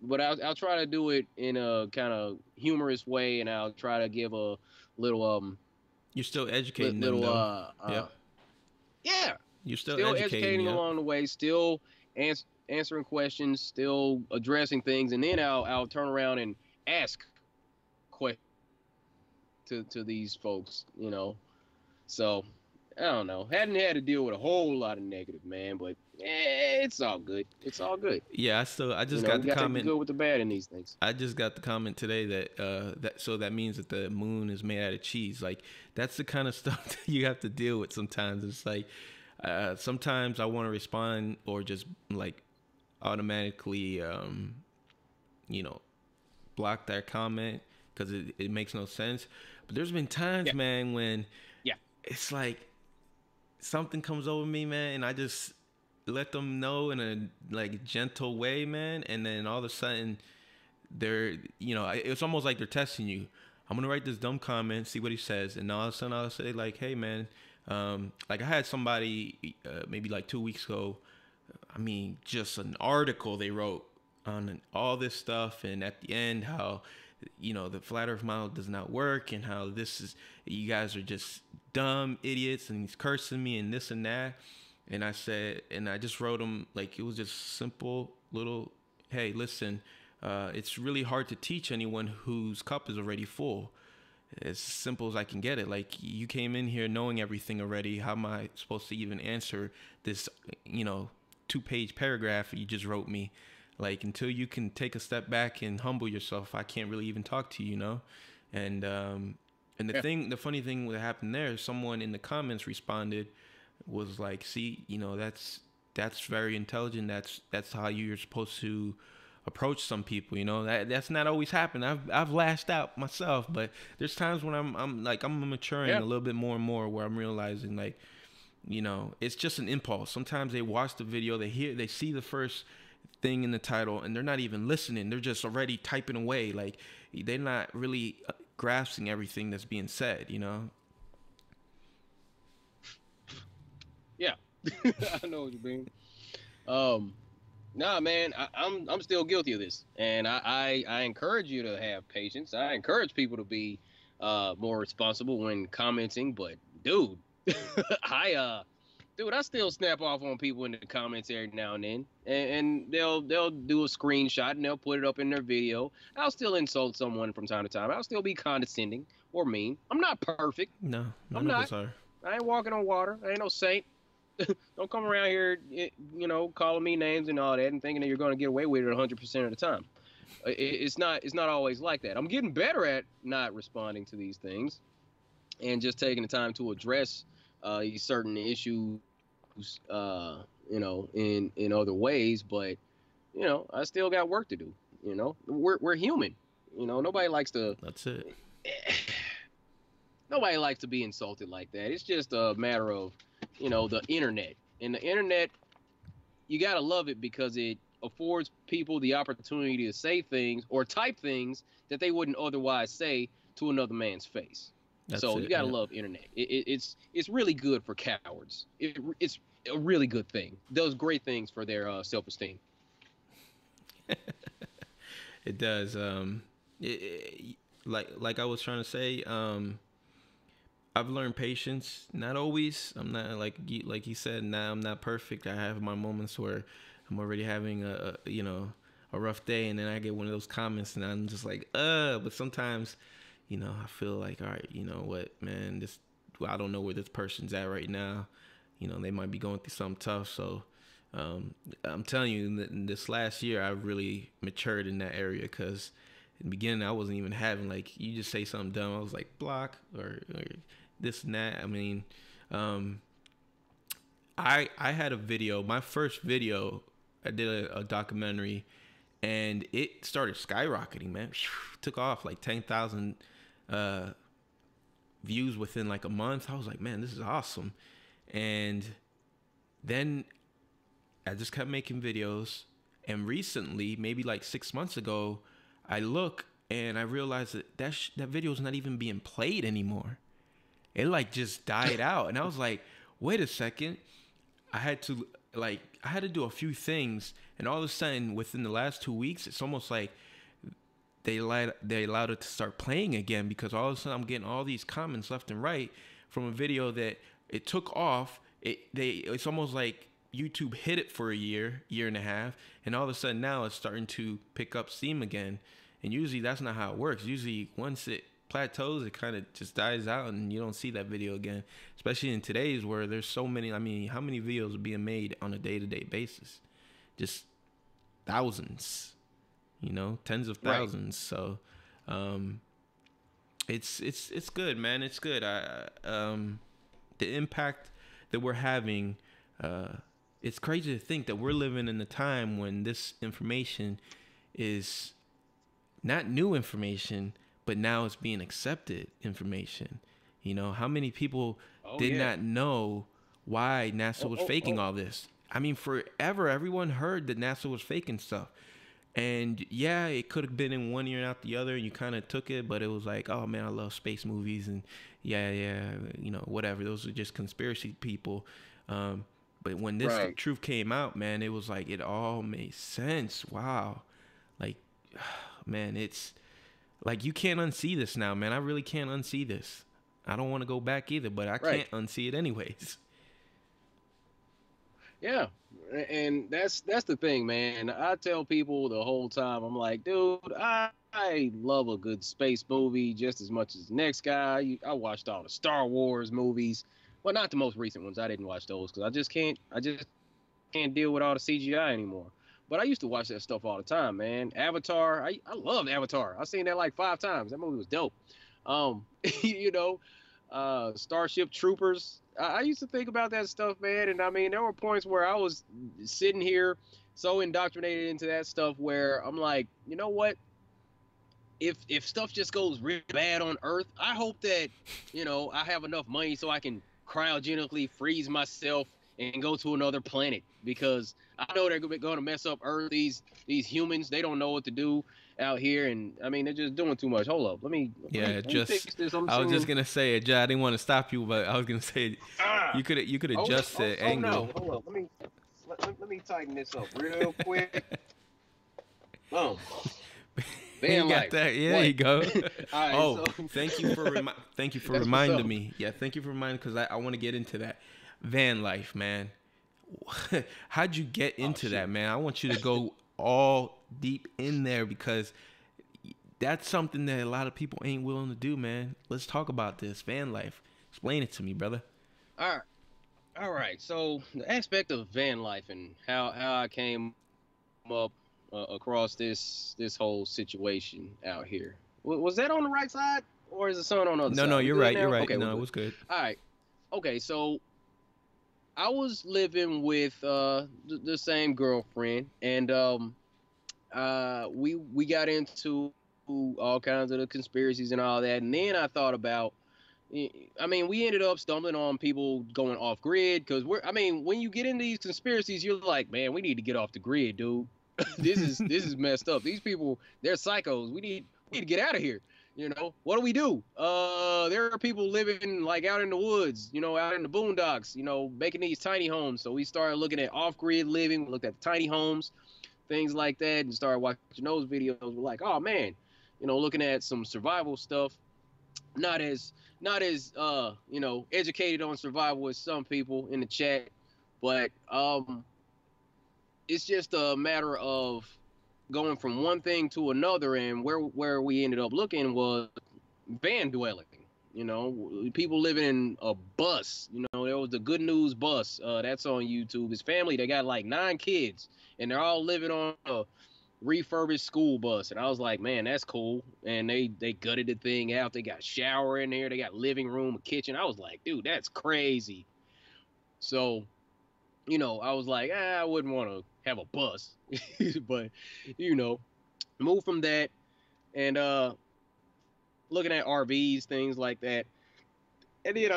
but I'll try to do it in a kind of humorous way, and I'll try to give a little You're still educating them little though. Yep. yeah, You're still still educating. educating Yep. along the way, still answering questions, still addressing things, and then I'll turn around and ask questions to these folks. So I don't know. Hadn't had to deal with a whole lot of negative, man, but it's all good. It's all good. Yeah. I just got We the got to take the comment. good with the bad in these things. I just got the comment today that means that the moon is made out of cheese. Like that's the kind of stuff that you have to deal with sometimes. It's like sometimes I want to respond or just like automatically you know block that comment because it makes no sense. But there's been times, Yeah, man, when yeah, it's like something comes over me, man, and I just let them know in a like gentle way, man, and then all of a sudden they're it's almost like they're testing you. I'm gonna write this dumb comment, see what he says, and all of a sudden I'll say like, hey man, like I had somebody maybe like 2 weeks ago. I mean, just an article they wrote on all this stuff, and at the end, how the flat Earth model does not work, and how this is you guys are just dumb idiots, and he's cursing me and this and that. And I said, and I just wrote him like it was just simple little, hey, listen, it's really hard to teach anyone whose cup is already full. As simple as I can get it. Like you came in here knowing everything already. How am I supposed to even answer this, 2-page paragraph you just wrote me? Like until you can take a step back and humble yourself, I can't really even talk to you, And yeah, the funny thing that happened there, someone in the comments responded, was like, see, that's very intelligent. That's how you're supposed to approach some people. That's not always happened. I've lashed out myself, but there's times when I'm maturing yeah. a little bit more and more, where I'm realizing like, it's just an impulse. Sometimes they watch the video, they see the first thing in the title, and they're not even listening. They're just already typing away. Like they're not really grasping everything that's being said. Yeah. I know what you mean. Um, Nah, man, I'm still guilty of this, and I encourage you to have patience. I encourage people to be more responsible when commenting. But dude, I I still snap off on people in the comments every now and then, and they'll do a screenshot and they'll put it up in their video. I'll still insult someone from time to time. I'll still be condescending or mean. I'm not perfect. No, I'm none of not. us are. I ain't walking on water. I ain't no saint. Don't come around here, calling me names and all that, and thinking that you're going to get away with it 100% of the time. It's not always like that. I'm getting better at not responding to these things and just taking the time to address these certain issues, in other ways. But I still got work to do. We're human. Nobody likes to. That's it. Nobody likes to be insulted like that. It's just a matter of, the internet. And the internet, you gotta love it because it affords people the opportunity to say things or type things that they wouldn't otherwise say to another man's face. That's So you it. gotta Yeah. love internet. It's really good for cowards. It's a really good thing. Does great things for their self-esteem. It does. Like I was trying to say. I've learned patience. Not always. I'm not like you said. Now I'm not perfect. I have my moments where I'm already having a rough day, and then I get one of those comments, and I'm just like, But sometimes, I feel like, all right, you know what, man, I don't know where this person's at right now. They might be going through something tough. So, I'm telling you, in this last year, I really matured in that area because in the beginning, I wasn't even having like you just say something dumb. I was like block or this and that. I mean, um, I had a video. My first video, I did a documentary, and it started skyrocketing. Man, took off like 10,000 uh, views within like a month. I was like, man, this is awesome. And then I just kept making videos. And recently, maybe like 6 months ago, I look and I realized that video is not even being played anymore. It like just died out, and I was like, wait a second. I had to do a few things, and all of a sudden, within the last 2 weeks, it's almost like they allowed it to start playing again because all of a sudden I'm getting all these comments left and right from a video that it took off. It's almost like YouTube hit it for a year and a half, and all of a sudden now it's starting to pick up steam again. And usually that's not how it works. Usually once it plateaus, it kind of just dies out, and you don't see that video again. Especially in today's where there's so many. I mean, how many videos are being made on a day-to-day basis? Just thousands, tens of Right. thousands. So, um, it's good, man. It's good. The impact that we're having. It's crazy to think that we're living in a time when this information is not new information, but now it's being accepted information. How many people Oh did yeah. not know why NASA Oh was oh faking oh. all this? I mean, forever, everyone heard that NASA was faking stuff. And yeah, it could have been in one ear and out the other, and you kind of took it, but it was like, oh man, I love space movies, and yeah, whatever. Those are just conspiracy people. But when this Right. truth came out, man, it was like it all made sense. Wow, like, man, it's like you can't unsee this now, man. I really can't unsee this. I don't want to go back either, but I Right. can't unsee it anyways. Yeah, and that's the thing, man. I tell people the whole time, I'm like, dude, I love a good space movie just as much as the next guy. I watched all the Star Wars movies, well, not the most recent ones. I didn't watch those because I just can't deal with all the CGI anymore. But I used to watch that stuff all the time, man. Avatar, I loved Avatar. I seen that like 5 times. That movie was dope. Um, you know, Starship Troopers. I used to think about that stuff, man. And I mean, there were points where I was sitting here so indoctrinated into that stuff where I'm like, you know what? If stuff just goes really bad on Earth, I hope that I have enough money so I can cryogenically freeze myself and go to another planet because I know they're going to mess up Earth. These humans, they don't know what to do out here, and I mean they're just doing too much. Hold up, let me let me, Yeah, let me fix this. I'm I was just seeing. gonna say it, I didn't want to stop you, but I was gonna say Ah, you could hold up. adjust Oh, the oh angle. no, hold up. Let me tighten this up real quick. Boom. You Van got life. that? Yeah, there What? you go. All right, Oh, so thank you for that's what's reminding up. me. Yeah, thank you for reminding because I want to get into that van life, man. How'd you get Oh into that, shoot. man? I want you to go all deep in there because that's something that a lot of people ain't willing to do, man. Let's talk about this van life. Explain it to me, brother. All right. All right. So the aspect of van life and how I came up across this whole situation out here. Was that on the right side or is the sun on the other No, side? no, We you're good right. You're now? right. Okay, we're No, it good. was good. All right. Okay, so I was living with the same girlfriend, and we got into all kinds of the conspiracies and all that, and then I thought about I mean, we ended up stumbling on people going off grid because I mean, when you get into these conspiracies, you're like, man, we need to get off the grid, dude. This is messed up. These people, they're psychos. We need to get out of here. You know, what do we do? There are people living like out in the woods, you know, out in the boondocks, you know, making these tiny homes. So we started looking at off-grid living. We looked at tiny homes, things like that, and started watching those videos. We're like, oh man, you know, looking at some survival stuff. Not as you know, educated on survival as some people in the chat, but it's just a matter of going from one thing to another, and where we ended up looking was van dwelling. You know, people living in a bus. You know, there was the Good News bus. That's on YouTube. His family, they got like 9 kids, and they're all living on a refurbished school bus. And I was like, man, that's cool. And they gutted the thing out. They got shower in there. They got living room, a kitchen. I was like, dude, that's crazy. So, you know, I was like, I wouldn't want to have a bus, but you know, move from that and looking at RVs, things like that. And then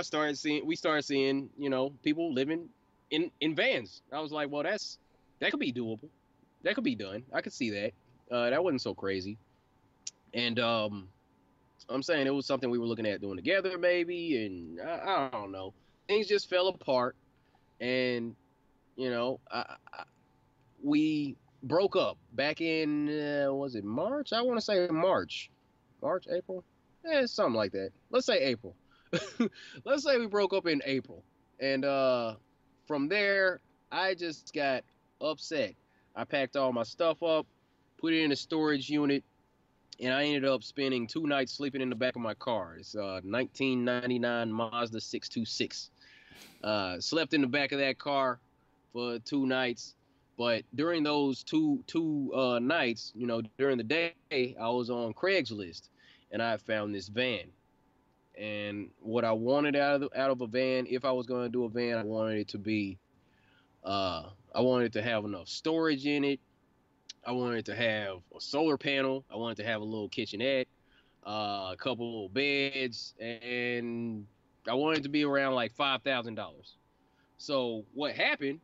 we started seeing, you know, people living in vans. I was like, well, that could be doable. That could be done. I could see that. That wasn't so crazy. And I'm saying it was something we were looking at doing together, maybe. And I don't know. Things just fell apart, and you know, we broke up back in was it March? I want to say March, April, something like that. Let's say April. Let's say we broke up in April, and from there, I just got upset. I packed all my stuff up, put it in a storage unit, and I ended up spending 2 nights sleeping in the back of my car. It's a 1999 Mazda 626. Slept in the back of that car for 2 nights. But during those two nights, you know, during the day, I was on Craigslist, and I found this van. And what I wanted out of a van, if I was going to do a van, I wanted it to be, I wanted to have enough storage in it. I wanted to have a solar panel. I wanted to have a little kitchenette, a couple little beds, and I wanted it to be around like $5,000. So what happened?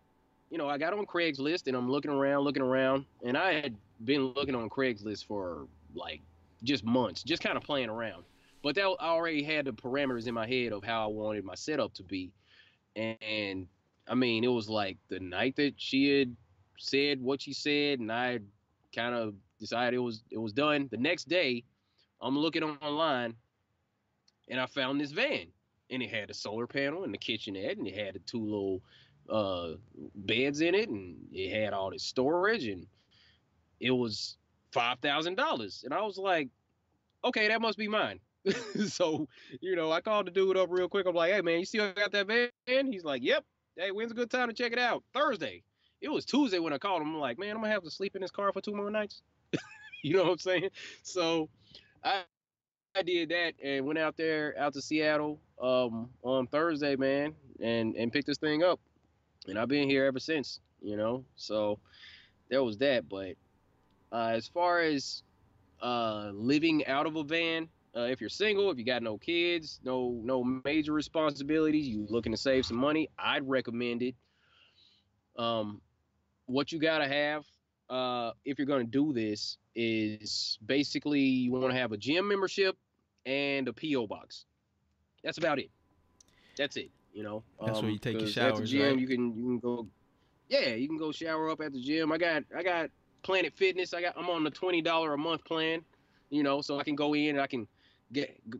You know, I got on Craigslist and I'm looking around, and I had been looking on Craigslist for like just months, just kind of playing around. But I already had the parameters in my head of how I wanted my setup to be. And I mean, it was like the night that she had said what she said, and I kind of decided it was done. The next day, I'm looking online, and I found this van, and it had a solar panel and the kitchenette, and it had the 2 little beds in it, and it had all this storage, and it was $5,000. And I was like, okay, that must be mine. So, you know, I called the dude up real quick. I'm like, hey man, you still got that van? He's like, yep. Hey, when's a good time to check it out? Thursday. It was Tuesday when I called him. I'm like, man, I'm gonna have to sleep in this car for 2 more nights. You know what I'm saying? So I did that and went out to Seattle on Thursday, man, and picked this thing up. And I've been here ever since, you know. So there was that. But as far as living out of a van, if you're single, if you got no kids, no major responsibilities, you looking to save some money, I'd recommend it. What you gotta have if you're gonna do this is basically you want to have a gym membership and a PO box. That's about it. That's it. You know, That's where you take your 'cause showers, at the gym right? you can go. Yeah, you can go shower up at the gym. I got Planet Fitness. I'm on the $20 a month plan. You know, so I can go in and I can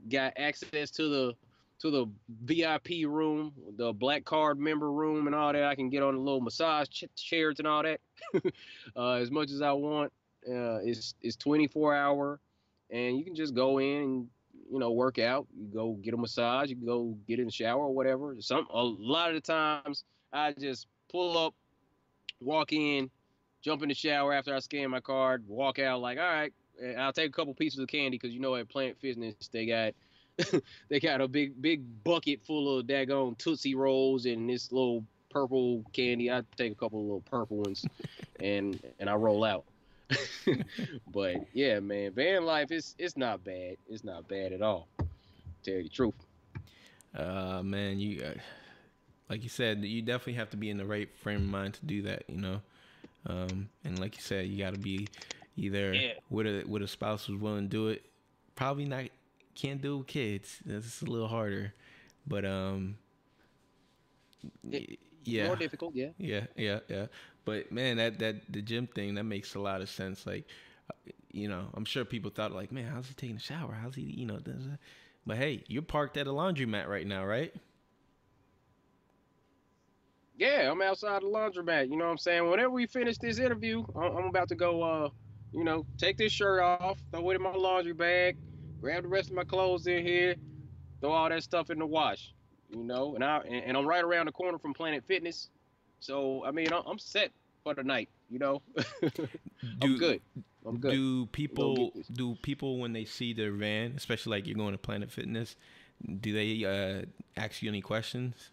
got access to the VIP room, the black card member room, and all that. I can get on the little massage chairs and all that as much as I want. It's 24-hour, and you can just go in and work out. You go get a massage. You can go get in the shower or whatever. A lot of the times I just pull up, walk in, jump in the shower after I scan my card, walk out like, all right. And I'll take a couple pieces of candy because at Planet Fitness they got they got a big bucket full of daggone Tootsie Rolls and this little purple candy. I take a couple of little purple ones and I roll out. But yeah, man, van life it's not bad. It's not bad at all. To tell you the truth. Man, you like you said, you definitely have to be in the right frame of mind to do that. You know, and like you said, you got to be either Yeah. with a spouse who's willing to do it. Probably not can't do it with kids. That's a little harder, but yeah, More difficult, yeah. yeah. But man, that the gym thing that makes a lot of sense. Like, you know, I'm sure people thought like, man, how's he taking a shower? How's he, you know? But hey, you're parked at a laundromat right now, right? Yeah, I'm outside the laundromat. You know what I'm saying? Whenever we finish this interview, I'm about to go, take this shirt off, throw it in my laundry bag, grab the rest of my clothes in here, throw all that stuff in the wash. You know, and I'm right around the corner from Planet Fitness, so I mean, I'm set for the night. You know, I'm Do good. I'm good. We're gonna get this. do people when they see their van, especially like you're going to Planet Fitness, do they ask you any questions?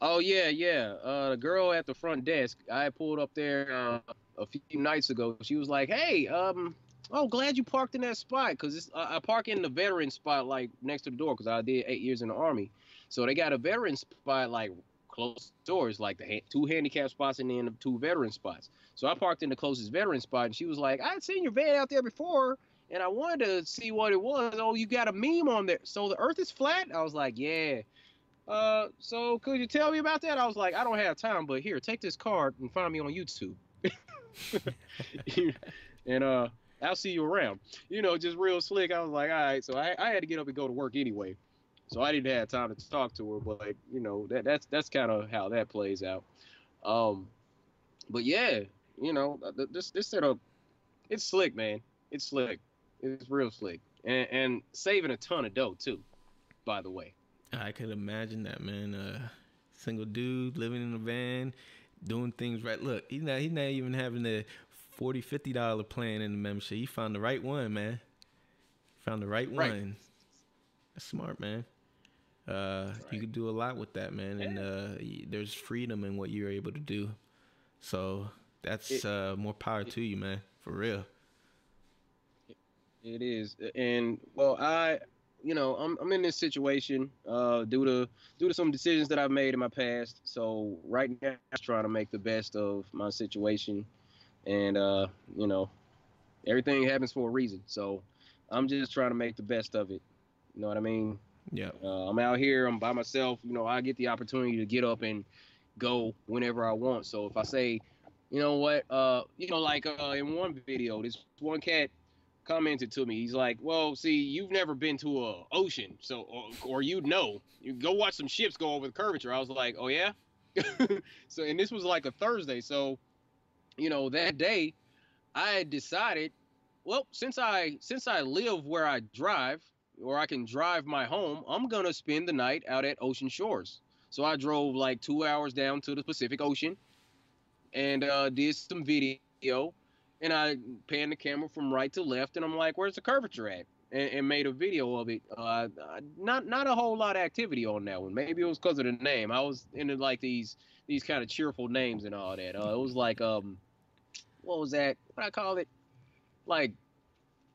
Oh yeah, yeah. The girl at the front desk, I pulled up there a few nights ago. She was like, "Hey, oh, glad you parked in that spot, cause I park in the veteran spot like next to the door, cause I did 8 years in the army, so they got a veteran spot like close to doors, like the two handicap spots and then the two veteran spots. So I parked in the closest veteran spot, and she was like, "I'd seen your van out there before, and I wanted to see what it was. Oh, you got a meme on there. So the Earth is flat?" I was like, "Yeah." So could you tell me about that? I was like, I don't have time, but here, take this card and find me on YouTube. And I'll see you around. You know, just real slick. I was like, all right. So I had to get up and go to work anyway. So I didn't have time to talk to her, but you know, that's kind of how that plays out. Um, but yeah, you know, this setup, it's slick, man. It's slick. It's real slick. And saving a ton of dough too, by the way. I could imagine that, man. Single dude living in a van, doing things right. Look, he's not even having the $40-$50 plan in the membership. He found the right one, man. Found the right Right. one. That's smart, man. You Right. could do a lot with that, man, and Yeah. there's freedom in what you're able to do. So that's It, more power it to you, man. For real. it is. And well, I'm in this situation due to some decisions that I've made in my past. So right now I'm just trying to make the best of my situation, and you know, everything happens for a reason. So I'm just trying to make the best of it. You know what I mean? Yeah. I'm out here. I'm by myself. You know, I get the opportunity to get up and go whenever I want. So if I say, you know what, like in one video, this one cat commented to me. He's like, "Well, see, you've never been to a ocean, so or you'd know. You go watch some ships go over the curvature." I was like, "Oh yeah." So and this was like a Thursday. So that day I had decided, well, since I live where I drive, or I can drive my home, I'm gonna spend the night out at Ocean Shores. So I drove like 2 hours down to the Pacific Ocean and did some video, and I panned the camera from right to left, and I'm like, "Where's the curvature at?" And made a video of it. Not a whole lot of activity on that one. Maybe it was because of the name. I was into like these kind of cheerful names and all that. It was like what was that? What I call it? Like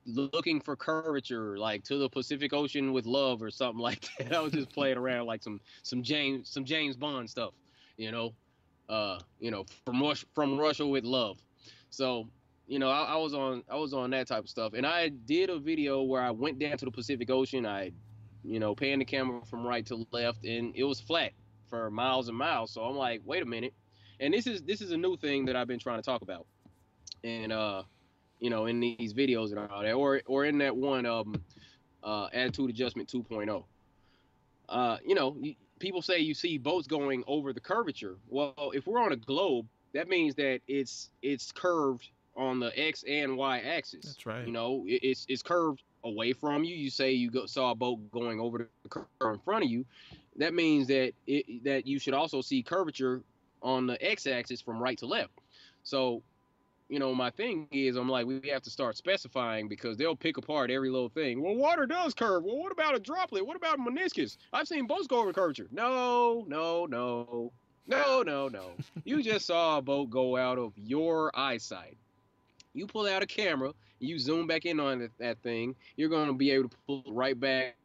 looking for curvature, like to the Pacific Ocean with love or something like that. I was just playing around like some James Bond stuff, you know, from Russia with love. So I was on that type of stuff, and I did a video where I went down to the Pacific Ocean. I panned the camera from right to left, and it was flat for miles and miles. So I'm like, wait a minute, and this is a new thing that I've been trying to talk about, and in these videos and all that, or in that one attitude adjustment 2.0. People say you see boats going over the curvature. Well, if we're on a globe, that means that it's curved on the x and y axis. That's right. It's curved away from you. You say saw a boat going over the curve in front of you. That means that you should also see curvature on the x-axis from right to left. So my thing is, I'm like, we have to start specifying, because they'll pick apart every little thing. Well, water does curve. Well, what about a droplet? What about a meniscus? I've seen boats go over curvature. No, no, no, no, no, no. You just saw a boat go out of your eyesight. You pull out a camera, you zoom back in on that thing, you're going to be able to pull it right back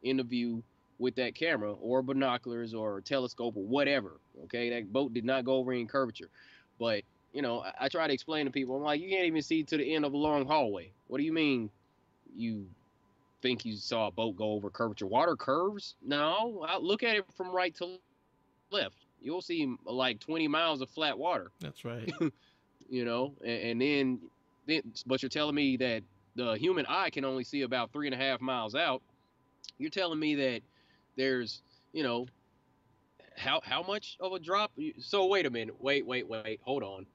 in the view with that camera or binoculars or telescope or whatever. Okay, that boat did not go over any curvature, but I try to explain to people. I'm like, you can't even see to the end of a long hallway. What do you mean you think you saw a boat go over curvature? Water curves? No, I look at it from right to left. You'll see like 20 miles of flat water. That's right. And then, but you're telling me that the human eye can only see about 3.5 miles out. You're telling me that there's, you know, how much of a drop? So wait a minute, wait, hold on.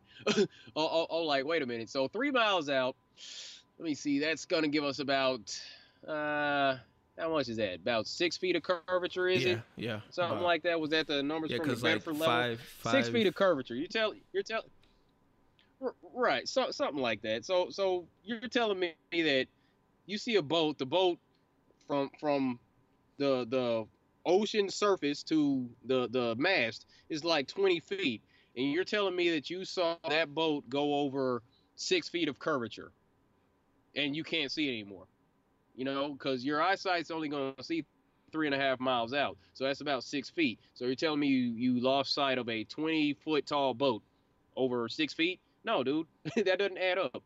Like wait a minute. So 3 miles out. Let me see. That's gonna give us about how much is that? About 6 feet of curvature, is it? Yeah. Something like that. Was that the numbers from the Bedford like level? five. 6 feet of curvature. Right. So something like that. So you're telling me that you see the boat from the ocean surface to the mast is like 20 feet, and you're telling me that you saw that boat go over 6 feet of curvature, and you can't see it anymore. Because your eyesight's only going to see 3.5 miles out, so that's about 6 feet. So you're telling me you lost sight of a 20-foot tall boat over 6 feet? No, dude, that doesn't add up.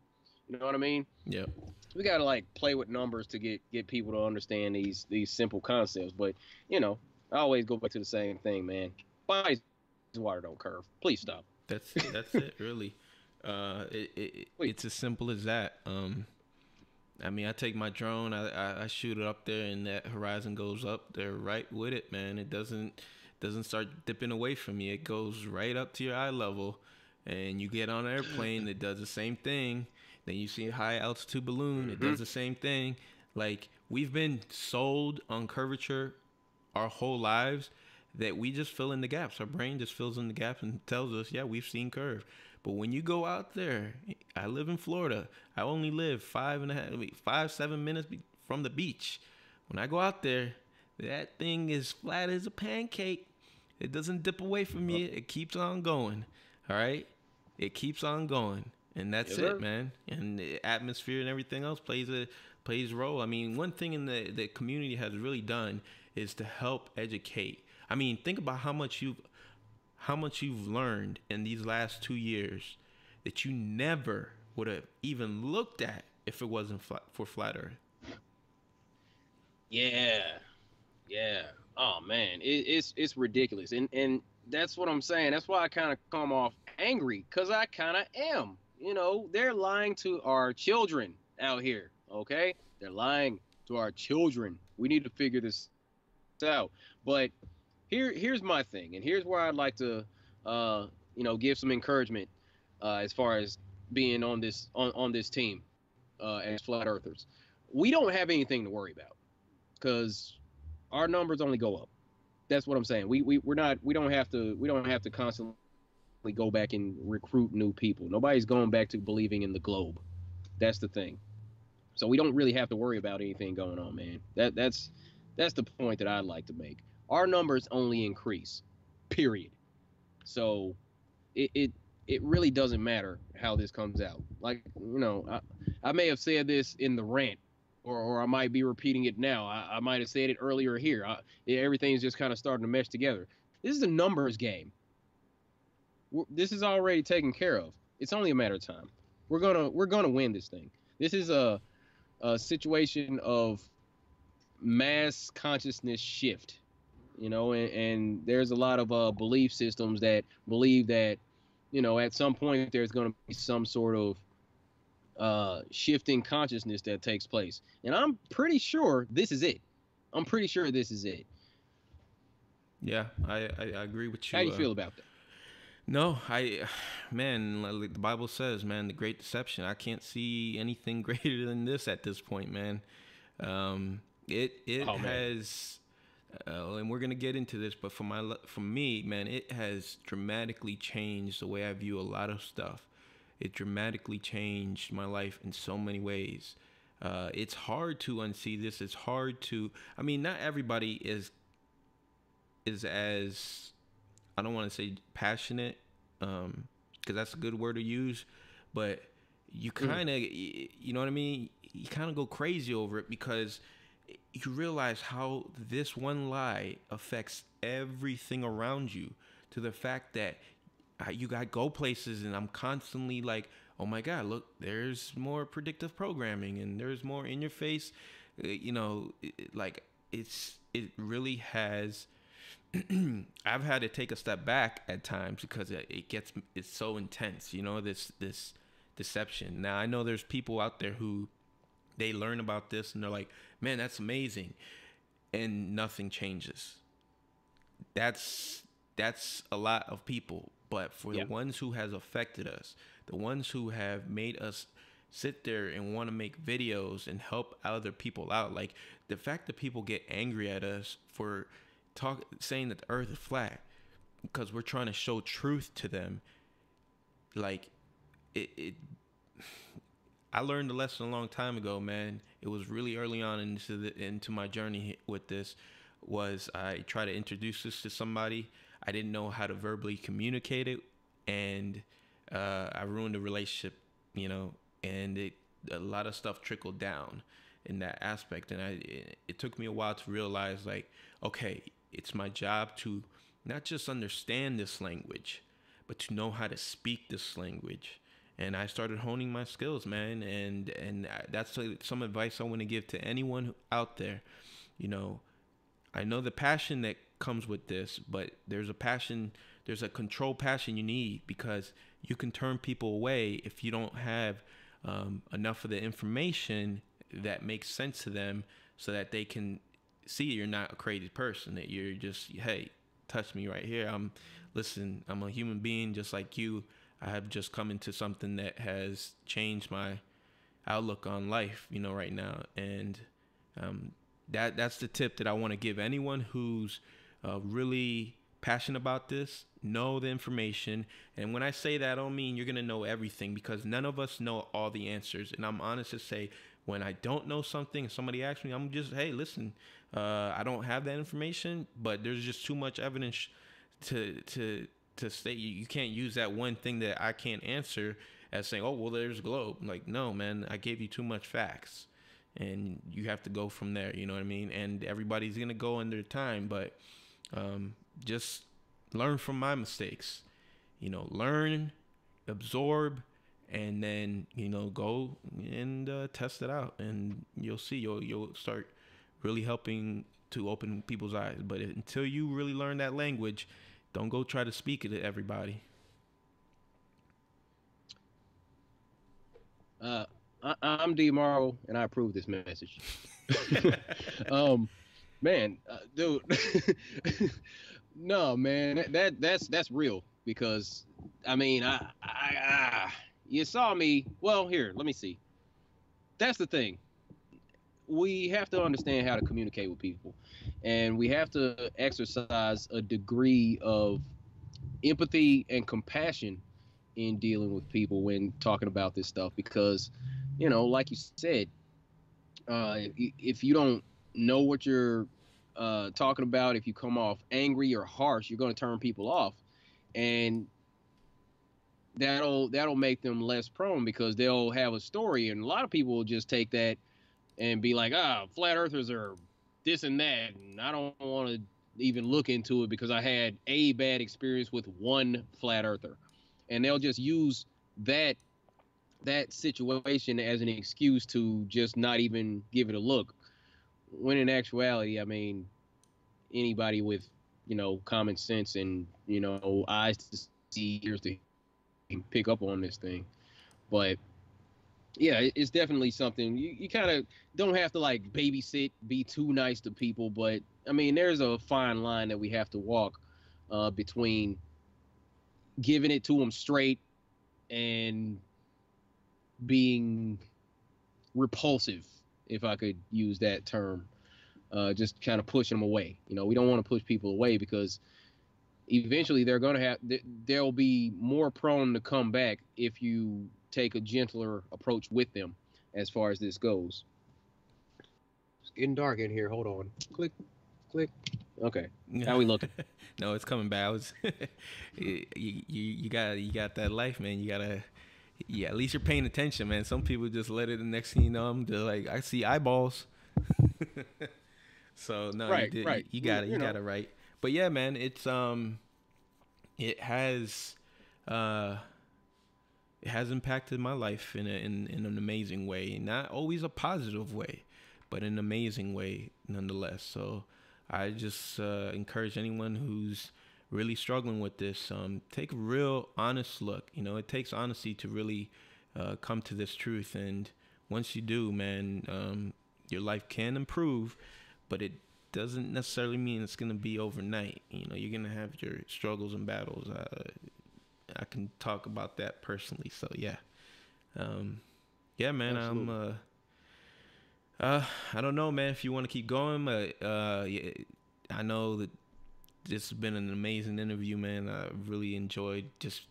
You know what I mean? Yep. We gotta like play with numbers to get people to understand these simple concepts. But I always go back to the same thing, man. Bodies water don't curve. Please stop. That's it, really. It's as simple as that. I mean, I take my drone, I shoot it up there, and that horizon goes up there right with it, man. It doesn't start dipping away from you. It goes right up to your eye level, and you get on an airplane, it does the same thing. Then you see a high altitude balloon, it does the same thing. Like, we've been sold on curvature our whole lives that we just fill in the gaps. Our brain just fills in the gaps and tells us, yeah, we've seen curve. But when you go out there, I live in Florida. I only live 7 minutes from the beach. When I go out there, that thing is flat as a pancake. It doesn't dip away from you. It keeps on going. All right? It keeps on going. And that's it, man. And the atmosphere and everything else plays a role. I mean, one thing in the community has really done is to help educate. I mean, think about how much you've learned in these last 2 years that you never would have even looked at if it wasn't for Flat Earth. Yeah. Oh man, it's ridiculous, and that's what I'm saying. That's why I kind of come off angry, because I kind of am. They're lying to our children out here. Okay, they're lying to our children. We need to figure this out. But here's my thing, and here's where I'd like to, give some encouragement as far as being on this team as flat earthers. We don't have anything to worry about because our numbers only go up. That's what I'm saying. We don't have to constantly go back and recruit new people. Nobody's going back to believing in the globe. That's the thing. So we don't really have to worry about anything going on, man. That's the point that I'd like to make. Our numbers only increase, period. So it really doesn't matter how this comes out. Like, I may have said this in the rant, or I might be repeating it now. I might have said it earlier here. Everything's just kind of starting to mesh together. This is a numbers game. This is already taken care of. It's only a matter of time. We're gonna win this thing. This is a situation of mass consciousness shift. And there's a lot of belief systems that believe that, at some point there's going to be some sort of shifting consciousness that takes place. And I'm pretty sure this is it. Yeah, I agree with you. How do you feel about that? No, man, like the Bible says, man, the great deception. I can't see anything greater than this at this point, man. It has, and we're gonna get into this, but for me, man, it has dramatically changed the way I view a lot of stuff. It dramatically changed my life in so many ways. It's hard to unsee this. It's hard to. I mean, not everybody is as, I don't want to say passionate, because that's a good word to use, but you kind of, you know what I mean? You kind of go crazy over it because you realize how this one lie affects everything around you, to the fact that you got go places and I'm constantly like, oh my God, look, there's more predictive programming and there's more in your face, like it really has. I've had to take a step back at times because it's so intense, this deception. Now I know there's people out there who they learn about this and they're like, man, that's amazing, and nothing changes. That's a lot of people, but for the ones who has affected us, the ones who have made us sit there and want to make videos and help other people out, like the fact that people get angry at us for saying that the earth is flat because we're trying to show truth to them, like it I learned a lesson a long time ago, man. It was really early on into my journey with this. Was I tried to introduce this to somebody, I didn't know how to verbally communicate it, and I ruined the relationship, and a lot of stuff trickled down in that aspect, and it took me a while to realize, like, okay, it's my job to not just understand this language, but to know how to speak this language. And I started honing my skills, man, and that's some advice I want to give to anyone out there. I know the passion that comes with this, but there's a controlled passion you need, because you can turn people away if you don't have enough of the information that makes sense to them, so that they can see you're not a crazy person, that you're just, hey, touch me right here. I'm a human being just like you. I have just come into something that has changed my outlook on life, right now. And that's the tip that I want to give anyone who's really passionate about this. Know the information. And when I say that, I don't mean you're going to know everything, because none of us know all the answers. And I'm honest to say, when I don't know something and somebody asks me, I'm just, hey, listen, I don't have that information, but there's just too much evidence to state you can't use that one thing that I can't answer as saying, oh, well, there's a globe. Like, no, man, I gave you too much facts, and you have to go from there. You know what I mean? And everybody's going to go in their time, but just learn from my mistakes, learn, absorb, and then, go and test it out, and you'll see, you'll start really helping to open people's eyes. But until you really learn that language, don't go try to speak it to everybody. I'm D.Marble, and I approve this message. Man, dude, no, man, that's real, because I mean, you saw me. Well, here, let me see. That's the thing. We have to understand how to communicate with people, and we have to exercise a degree of empathy and compassion in dealing with people when talking about this stuff, because like you said, if you don't know what you're talking about, if you come off angry or harsh, you're going to turn people off, and that'll make them less prone, because they'll have a story, and a lot of people will just take that and be like, flat earthers are this and that, and I don't want to even look into it because I had a bad experience with one flat earther. And they'll just use that situation as an excuse to just not even give it a look. When in actuality, I mean, anybody with, common sense and, eyes to see, ears to pick up on this thing. But yeah, it's definitely something you kind of don't have to like babysit, be too nice to people. But I mean, there's a fine line that we have to walk between giving it to them straight and being repulsive, if I could use that term, just kind of pushing them away. We don't want to push people away, because eventually they'll be more prone to come back if you take a gentler approach with them as far as this goes. It's getting dark in here. Hold on. Click, click. Okay. How we looking? No, it's coming back. You got that life, man. You gotta, at least you're paying attention, man. Some people just let it, the next thing you know, I'm just like, I see eyeballs. So no, you Right, did. right. You got it. You You got know. it right. But yeah, man, it has, uh, it has impacted my life in an amazing way. Not always a positive way, but an amazing way nonetheless. So I just encourage anyone who's really struggling with this, take a real honest look. You know, it takes honesty to really come to this truth, and once you do, man, your life can improve, but it doesn't necessarily mean it's gonna be overnight. You know, you're gonna have your struggles and battles. I can talk about that personally. So yeah, um, yeah, man. Absolutely. I don't know, man. If you want to keep going, but yeah, I know that this has been an amazing interview, man. I really enjoyed just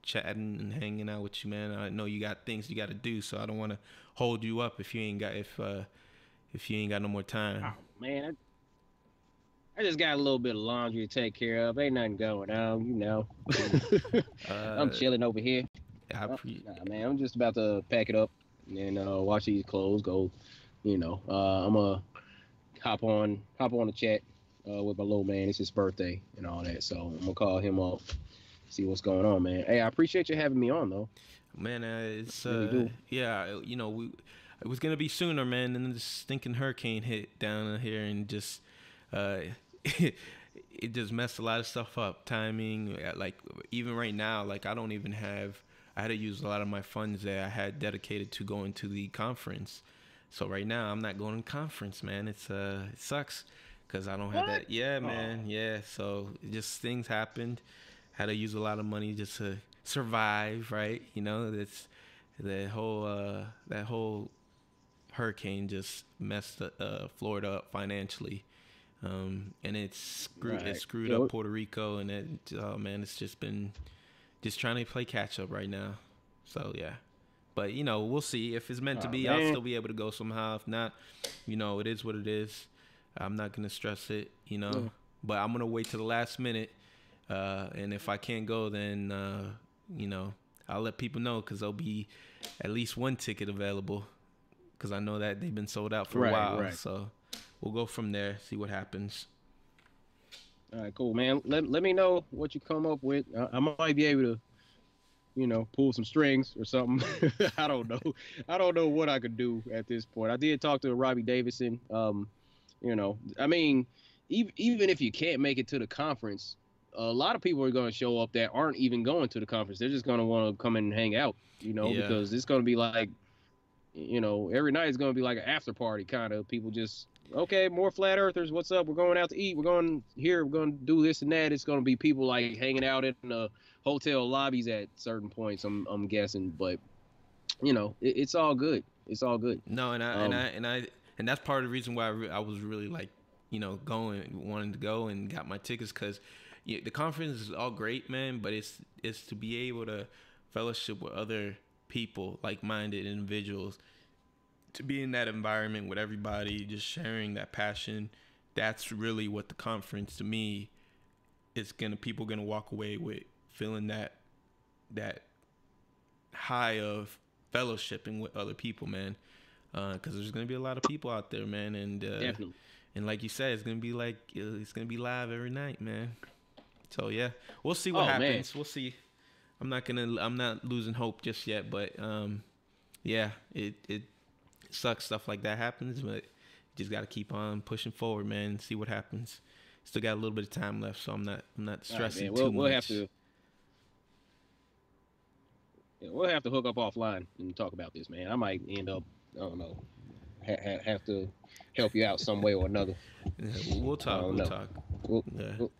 chatting and hanging out with you, man. I know you got things you got to do, so I don't want to hold you up if you ain't got no more Oh time. man, I just got a little bit of laundry to take care of. Ain't nothing going on, you know. I'm Uh, chilling over here. I Oh, pre nah, man, I'm just about to pack it up and wash these clothes. Go, you know. I'm gonna hop on the chat with my little man. It's his birthday and all that, so I'm gonna call him up, see what's going on, man. Hey, I appreciate you having me on though. Man, it's Really do. yeah, you know, it was gonna be sooner, man, and then this stinking hurricane hit down here and just uh it just messed a lot of stuff up. Timing, like even right now, like I had to use a lot of my funds that I had dedicated to going to the conference. So right now I'm not going to conference, man. It sucks because I don't have What? that. Yeah, Oh, man. Yeah. So just things happened. Had to use a lot of money just to survive, right? You know, that's that whole hurricane just messed Florida up financially, and it right. screwed Yeah. up Puerto Rico, and oh man, it's just been just trying to play catch up right now. So yeah, but you know, we'll see if it's meant to Oh be. I'll man. still be able to go somehow. If not, you know, it is what it is. I'm not gonna stress it, you know, Yeah. but I'm gonna wait to the last minute, and if I can't go, then you know, I'll let people know because there'll be at least one ticket available because I know that they've been sold out for a Right. while. Right. So we'll go from there, see what happens. All right. Cool, man. Let me know what you come up with. I might be able to, pull some strings or something. I don't know. I don't know what I could do at this point. I did talk to Robbie Davidson. I mean, even if you can't make it to the conference, a lot of people are going to show up that aren't even going to the conference. They're just going to want to come in and hang out, Yeah. because it's going to be like, every night is going to be like an after party kind of. People just, okay, more flat earthers. What's up? We're going out to eat. We're going here. We're going to do this and that. It's going to be people like hanging out in the hotel lobbies at certain points. I'm guessing, but it's all good. It's all good. No, Um, and that's part of the reason why I was really like, you know, wanting to go and got my tickets because yeah, the conference is all great, man. But it's to be able to fellowship with other people, like-minded individuals, to be in that environment with everybody, just sharing that passion. That's really what the conference to me is gonna. People gonna walk away with feeling that high of fellowshipping with other people, man. Because there's gonna be a lot of people out there, man, Definitely. and like you said, it's gonna be live every night, man. So yeah, we'll see what Oh man. happens. We'll see. I'm not losing hope just yet, but yeah, it sucks stuff like that happens, but you just got to keep on pushing forward, man. And see what happens. Still got a little bit of time left, so I'm not All right, stressing man. too We'll have much. to we'll have to hook up offline and talk about this, man. I might end up, I don't know, have to help you out some way or another. Yeah, we'll I talk. don't We'll know. talk. We'll, Yeah. we'll,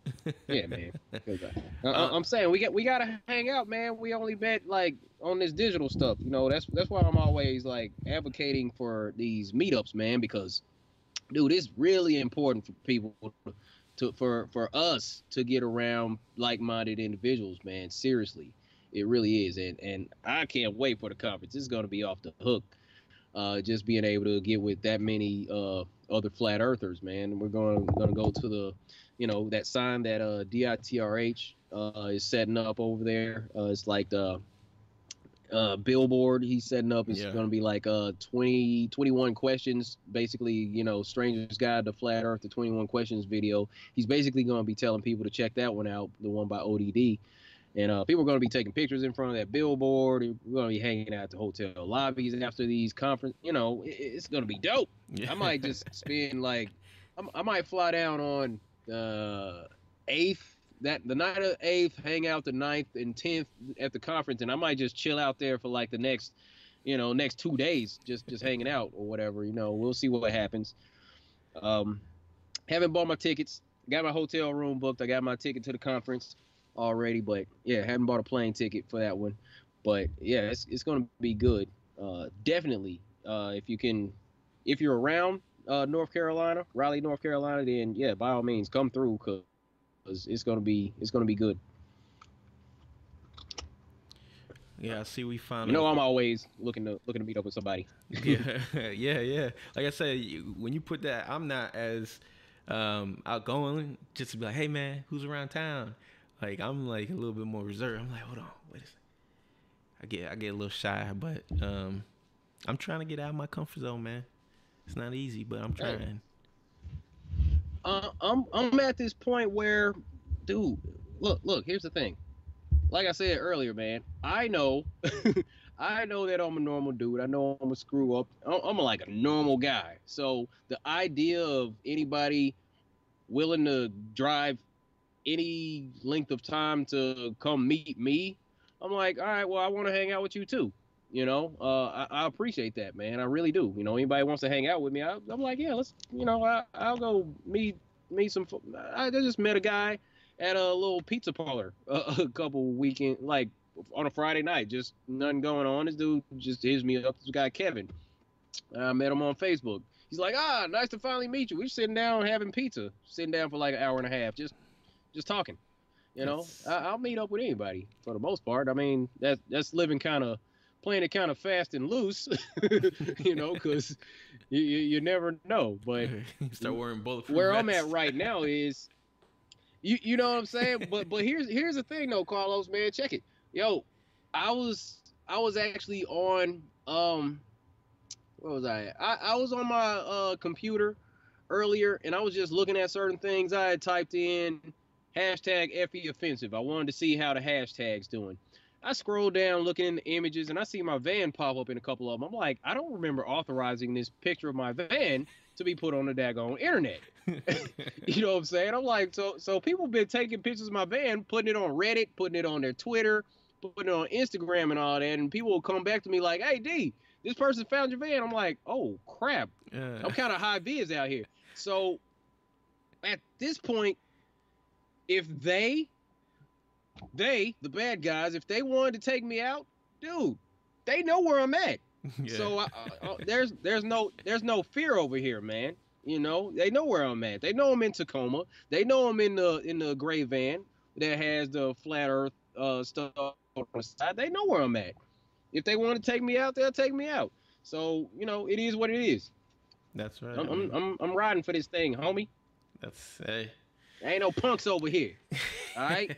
yeah, man. 'Cause uh, I'm saying we gotta hang out, man. We only met like on this digital stuff. That's why I'm always like advocating for these meetups, man. Because dude, it's really important for people for us to get around like-minded individuals, man. Seriously, it really is, and I can't wait for the conference. It's gonna be off the hook. Just being able to get with that many other flat earthers, man. We're gonna go to the, that sign that DITRH is setting up over there. It's like the billboard he's setting up. It's Yeah. going to be like 21 questions, basically, Stranger's Guide to Flat Earth, the 21 questions video. He's basically going to be telling people to check that one out, the one by ODD. And people are going to be taking pictures in front of that billboard. We're going to be hanging out at the hotel lobbies after these conference. It's going to be dope. Yeah. I might just spend like, I might fly down on 8th, the night of 8th, hang out the 9th and 10th at the conference, and I might just chill out there for like the next 2 days, just hanging out or whatever. We'll see what happens. Haven't bought my tickets. Got my hotel room booked. I got my ticket to the conference already, but yeah, haven't bought a plane ticket for that one. But yeah, it's gonna be good. Definitely. If you're around North Carolina, Raleigh, North Carolina, then yeah, by all means, come through, cause it's gonna be good. Yeah, I see. We found. I'm always looking to meet up with somebody. Yeah, yeah. Like I said, when you put that, I'm not as outgoing. Just to be like, hey man, who's around town? Like I'm like a little bit more reserved. I'm like, hold on, wait a second. I get a little shy, but I'm trying to get out of my comfort zone, man. It's not easy, but I'm trying. I'm at this point where, dude, look. Here's the thing. Like I said earlier, man, I know that I'm a normal dude. I know I'm a screw up. I'm like a normal guy. So the idea of anybody willing to drive any length of time to come meet me, I'm like, all right, well, I want to hang out with you too. I appreciate that, man. I really do. Anybody wants to hang out with me, I'm like, yeah, let's, I'll go meet some. I just met a guy at a little pizza parlor a couple weekend, like on a Friday night, just nothing going on. This dude just hits me up. This guy Kevin, I met him on Facebook. He's like, nice to finally meet you. We're sitting down having pizza, sitting down for like an hour and a half, just talking. I'll meet up with anybody for the most part. I mean, that's living playing it kind of fast and loose, because you never know. But start wearing bulletproof where vests. I'm at right now is. You know what I'm saying? But here's the thing though, Carlos, man, check it. Yo, I was actually on where was I at? I was on my computer earlier, and I was just looking at certain things. I had typed in #FE offensive. I wanted to see how the hashtag's doing. I scroll down looking in the images, and I see my van pop up in a couple of them. I'm like, I don't remember authorizing this picture of my van to be put on the daggone internet. You know what I'm saying? I'm like, so people been taking pictures of my van, putting it on Reddit, putting it on their Twitter, putting it on Instagram and all that, and people will come back to me like, hey, D, this person found your van. I'm like, oh, crap. I'm kind of high viz out here. So at this point, if the bad guys, if they wanted to take me out, dude, they know where I'm at. Yeah. So there's no fear over here, man. They know where I'm at. They know I'm in Tacoma. They know I'm in the gray van that has the flat Earth stuff on the side. They know where I'm at. If they want to take me out, they'll take me out. So it is what it is. That's right. I'm riding for this thing, homie. That's hey. There ain't no punks over here. All right.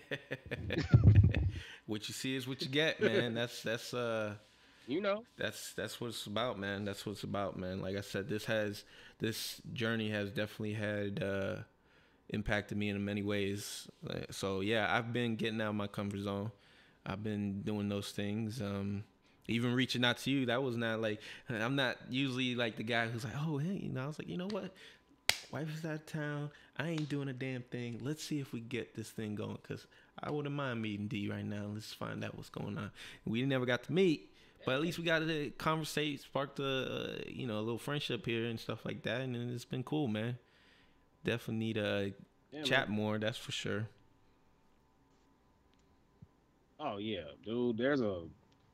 What you see is what you get, man. That's that's what it's about, man. That's what it's about, man. Like I said, this journey has definitely had impacted me in many ways. So yeah, I've been getting out of my comfort zone. I've been doing those things. Even reaching out to you, that was not like, I'm not usually like the guy who's like, oh hey, I was like, you know what? Wife is out of town. I ain't doing a damn thing. Let's see if we get this thing going, because I wouldn't mind meeting D right now. Let's find out what's going on. We never got to meet, but at least we got to conversate, sparked a little friendship here and stuff like that, and it's been cool, man. Definitely need to chat more, that's for sure. Oh yeah, dude. There's a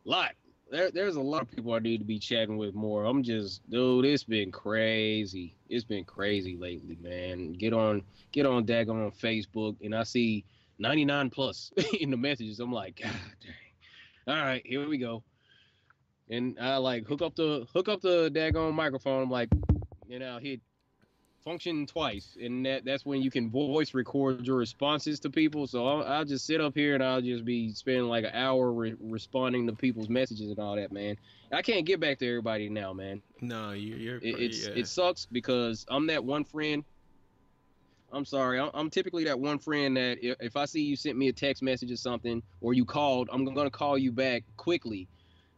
lot. There's a lot of people I need to be chatting with more. Dude, it's been crazy. It's been crazy lately, man. Get on daggone Facebook, and I see 99 plus in the messages. I'm like, God dang. All right, here we go. And I like hook up the daggone microphone. I'm like, hit function twice, and that's when you can voice record your responses to people. So I'll just sit up here and I'll just be spending like an hour responding to people's messages and all that, man. I can't get back to everybody now, man. No, you're It sucks because I'm that one friend. I'm sorry. I'm typically that one friend that if I see you sent me a text message or something, or you called, I'm gonna call you back quickly.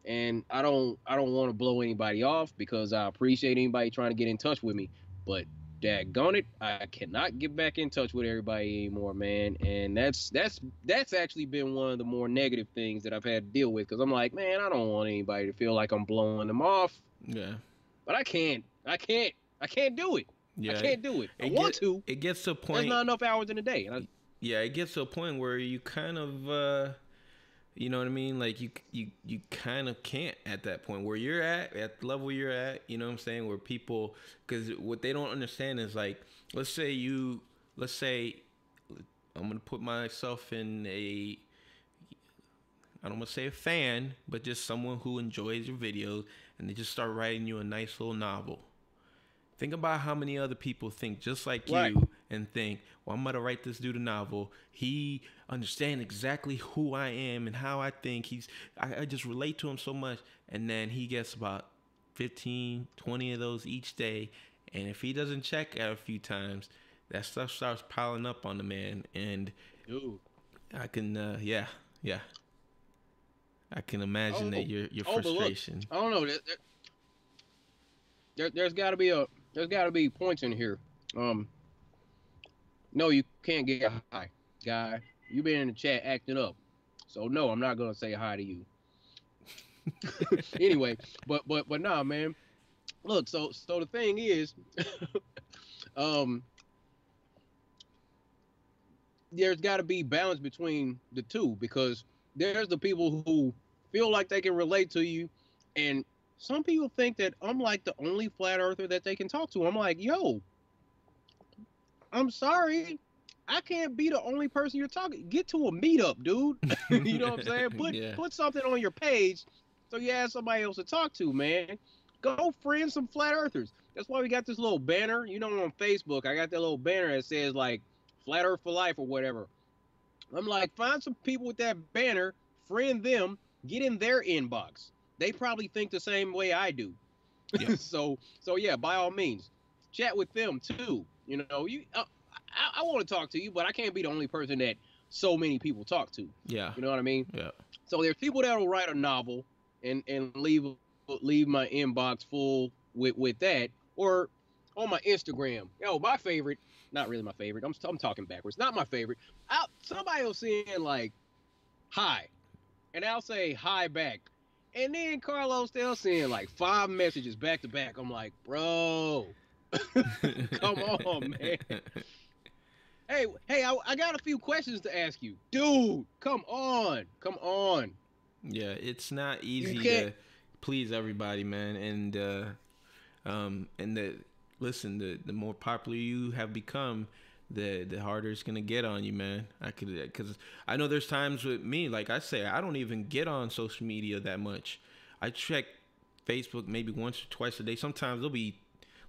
And I don't want to blow anybody off because I appreciate anybody trying to get in touch with me. But daggone it, I cannot get back in touch with everybody anymore, man. And that's actually been one of the more negative things that I've had to deal with, because I'm like, man, I don't want anybody to feel like I'm blowing them off. Yeah. But I can't do it. Yeah. I can't do it. I want to. It gets to a point. There's not enough hours in a day. Yeah, it gets to a point where you kind of, you know what I mean? Like you kind of can't at that point where you're at the level you're at. You know what I'm saying? Where people, because what they don't understand is like, let's say I'm gonna put myself in I don't want to say a fan, but just someone who enjoys your videos, and they just start writing you a nice little novel. Think about how many other people think just like you and think, well, I'm going to write this dude a novel. He understands exactly who I am and how I think. I just relate to him so much. And then he gets about 15, 20 of those each day. And if he doesn't check out a few times, that stuff starts piling up on the man. And Dude. I can, I can imagine that your frustration. Look, I don't know. There's got to be points in here. No, you can't get high, guy. You been in the chat acting up, so no, I'm not gonna say hi to you. Anyway, but nah, man. Look, so the thing is, there's got to be balance between the two, because there's the people who feel like they can relate to you, and some people think that I'm like the only flat earther that they can talk to. I'm like, yo, I'm sorry, I can't be the only person you're talking. Get to a meetup, dude. You know what I'm saying? Put something on your page so you have somebody else to talk to, man. Go friend some flat earthers. That's why we got this little banner. You know, on Facebook, I got that little banner that says like Flat Earth for Life or whatever. I'm like, find some people with that banner, friend them, get in their inbox. They probably think the same way I do. Yeah. so yeah, by all means, chat with them too. You know, I want to talk to you, but I can't be the only person that so many people talk to. Yeah. You know what I mean? Yeah. So there's people that will write a novel and leave my inbox full with that, or on my Instagram. Yo, my favorite, not really my favorite. I'm talking backwards. Not my favorite. Somebody will send like hi, and I'll say hi back. And then Carlos, they'll send like 5 messages back to back. I'm like, bro, come on, man. Hey, I got a few questions to ask you. Dude, come on. Yeah, it's not easy to please everybody, man. And the more popular you have become, the harder it's gonna get on you, man. Because I know there's times with me, like I say, I don't even get on social media that much. I check Facebook maybe once or twice a day. Sometimes there'll be,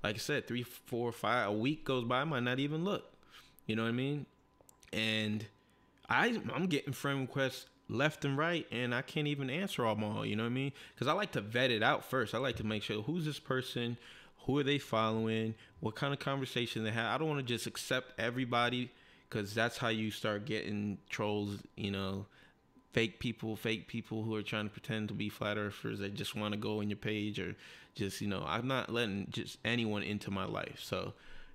like I said, 3, 4, 5. A week goes by, I might not even look. You know what I mean? And I'm getting friend requests left and right, and I can't even answer them all. You know what I mean? Because I like to vet it out first. I like to make sure, who's this person? Who are they following? What kind of conversation they have? I don't want to just accept everybody, because that's how you start getting trolls, you know, fake people who are trying to pretend to be flat earthers that just want to go on your page, or just, you know, I'm not letting just anyone into my life. So,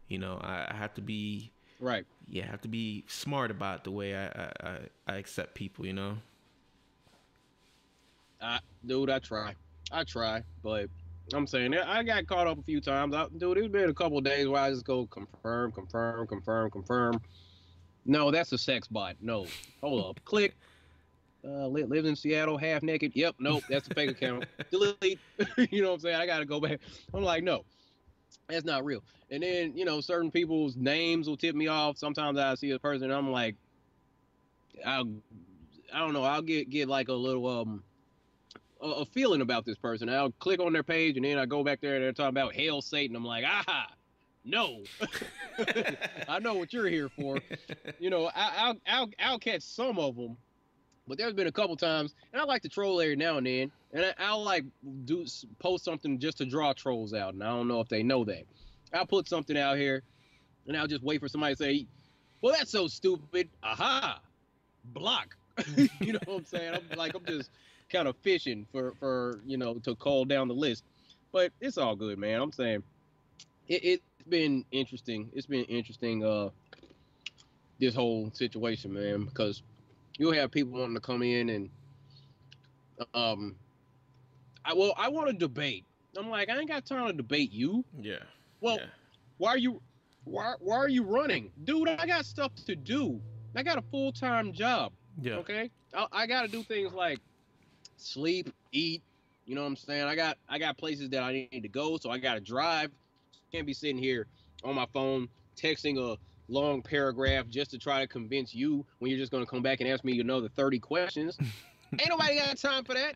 you know, I have to be right. Yeah, I have to be smart about the way I accept people, you know. Dude, I try, but I'm saying I got caught up a few times. Dude, it's been a couple of days where I just go confirm. No, that's a sex bot. No, hold up. Click. Lives in Seattle, half naked. Yep, nope, that's a fake account. Delete. You know what I'm saying? I gotta go back. I'm like, no, that's not real. And then, you know, certain people's names will tip me off. Sometimes I see a person and I'm like, I don't know. I'll get like a little a feeling about this person. I'll click on their page and then I go back there and they're talking about Hail Satan. I'm like, aha, No, I know what you're here for. You know, I'll catch some of them, but there's been a couple times, and I like to troll every now and then, and I'll like post something just to draw trolls out, and I don't know if they know that. I'll put something out here, and I'll just wait for somebody to say, "Well, that's so stupid." Aha, block. You know what I'm saying? I'm just kind of fishing for to call down the list, but it's all good, man. I'm saying it's been interesting. It's been interesting. This whole situation, man, because you'll have people wanting to come in and um I want to debate. I'm like, I ain't got time to debate you. Yeah. Well, Yeah. why are you running? Dude, I got stuff to do. I got a full-time job. Yeah. Okay? I got to do things like sleep, eat, you know what I'm saying? I got places that I need to go, so I got to drive. Can't be sitting here on my phone texting a long paragraph just to try to convince you when you're just going to come back and ask me another 30 questions. Ain't nobody got time for that.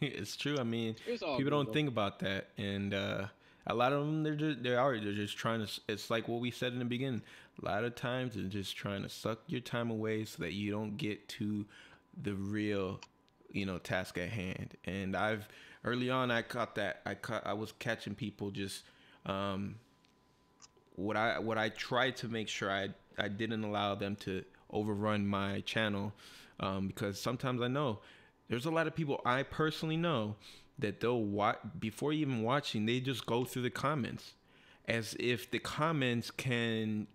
It's true. I mean, people good, don't think about that, and a lot of them they're just trying to. It's like what we said in the beginning. A lot of times they're just trying to suck your time away so that you don't get to the real, task at hand. And early on I caught that. I was catching people just what I tried to make sure I didn't allow them to overrun my channel, because sometimes I know there's a lot of people I personally know that they'll watch before even watching. They just go through the comments as if the comments can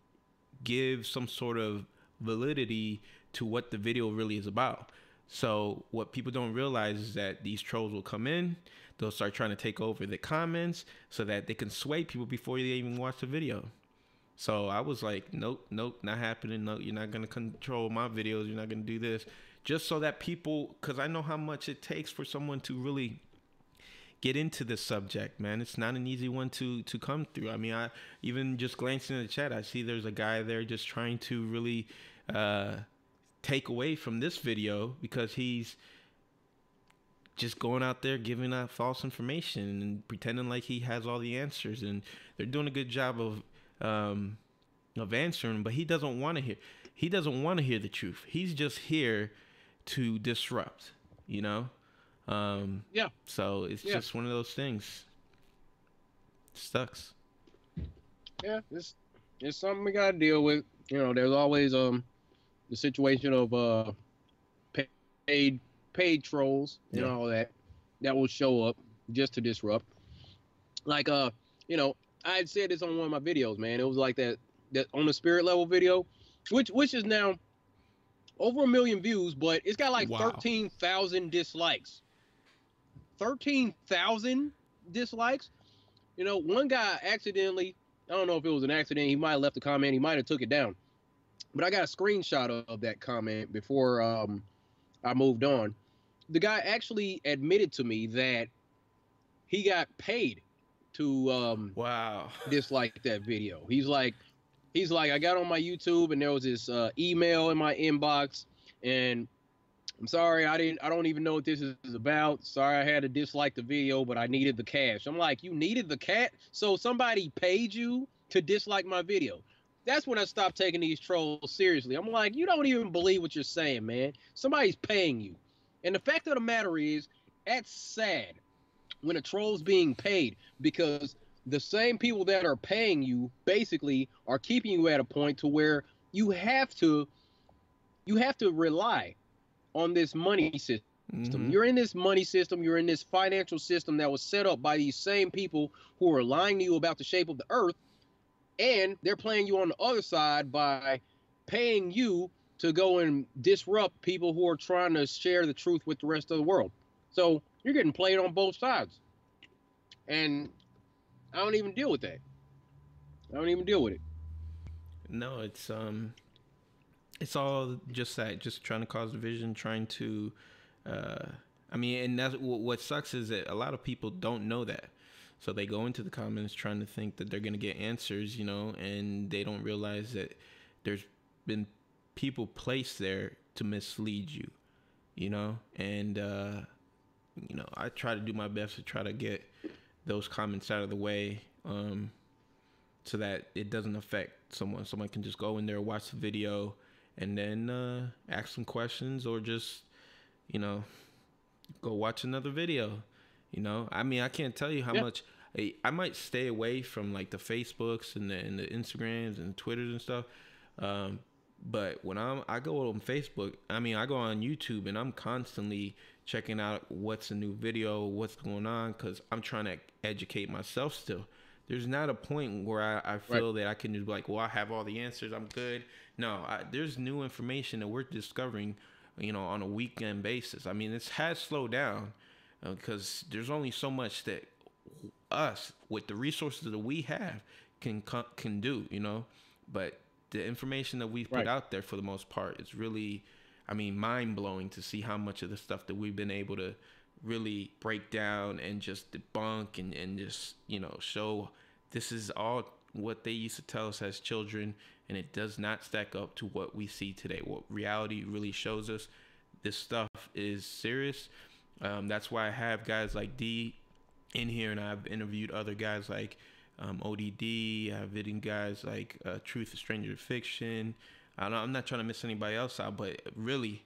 give some sort of validity to what the video really is about. So what people don't realize is that these trolls will come in, they'll start trying to take over the comments so that they can sway people before they even watch the video. So I was like, nope, not happening. No, you're not going to control my videos. You're not going to do this. Just so that people, because I know how much it takes for someone to really get into this subject, man. It's not an easy one to come through. I mean, I even just glancing in the chat, I see there's a guy there just trying to really take away from this video because he's just going out there giving out false information and pretending like he has all the answers, and they're doing a good job of answering, but he doesn't want to hear the truth. He's just here to disrupt, Yeah. So it's just one of those things. It sucks. Yeah, it's something we gotta deal with. There's always the situation of paid trolls and all that will show up just to disrupt. Like I had said this on one of my videos, man. It was like that on the spirit level video, which is now over 1 million views, but it's got like 13,000 dislikes. 13,000 dislikes. One guy accidentally, I don't know if it was an accident, he might have left a comment, he might have took it down. But I got a screenshot of that comment before I moved on. The guy actually admitted to me that he got paid to dislike that video. He's like, I got on my YouTube and there was this email in my inbox, and I'm sorry, I don't even know what this is about. Sorry, I had to dislike the video, but I needed the cash. I'm like, you needed the cat? So somebody paid you to dislike my video? That's when I stopped taking these trolls seriously. I'm like, you don't even believe what you're saying, man. Somebody's paying you. And the fact of the matter is, that's sad when a troll's being paid, because the same people that are paying you basically are keeping you at a point to where you have to rely on this money system. Mm-hmm. You're in this money system. You're in this financial system that was set up by these same people who are lying to you about the shape of the earth, and they're playing you on the other side by paying you to go and disrupt people who are trying to share the truth with the rest of the world. So you're getting played on both sides. And I don't even deal with that. I don't even deal with it. No, it's all just that, just trying to cause division, trying to, and that's what sucks is that a lot of people don't know that. So they go into the comments trying to think that they're going to get answers, and they don't realize that there's been people placed there to mislead you, and, I try to do my best to try to get those comments out of the way. so that it doesn't affect someone. Someone can just go in there, watch the video, and then ask some questions, or just, you know, go watch another video. You know, I mean, I can't tell you how much I might stay away from like the Facebooks and the Instagrams and Twitters and stuff. But when I go on Facebook, I mean, I go on YouTube and I'm constantly checking out what's a new video, what's going on, because I'm trying to educate myself still. There's not a point where I feel that I can just be like, well, I have all the answers, I'm good. No, there's new information that we're discovering, you know, on a weekend basis. I mean, it has slowed down because there's only so much that us, with the resources that we have, can do, you know. But the information that we put out there, for the most part, is really, I mean, mind-blowing to see how much of the stuff that we've been able to really break down and just debunk and just, you know, show this is all what they used to tell us as children, and it does not stack up to what we see today. What reality really shows us, this stuff is serious. That's why I have guys like D in here, and I've interviewed other guys like ODD. I've interviewed guys like Truth is Stranger Fiction. I'm not trying to miss anybody else out, but really,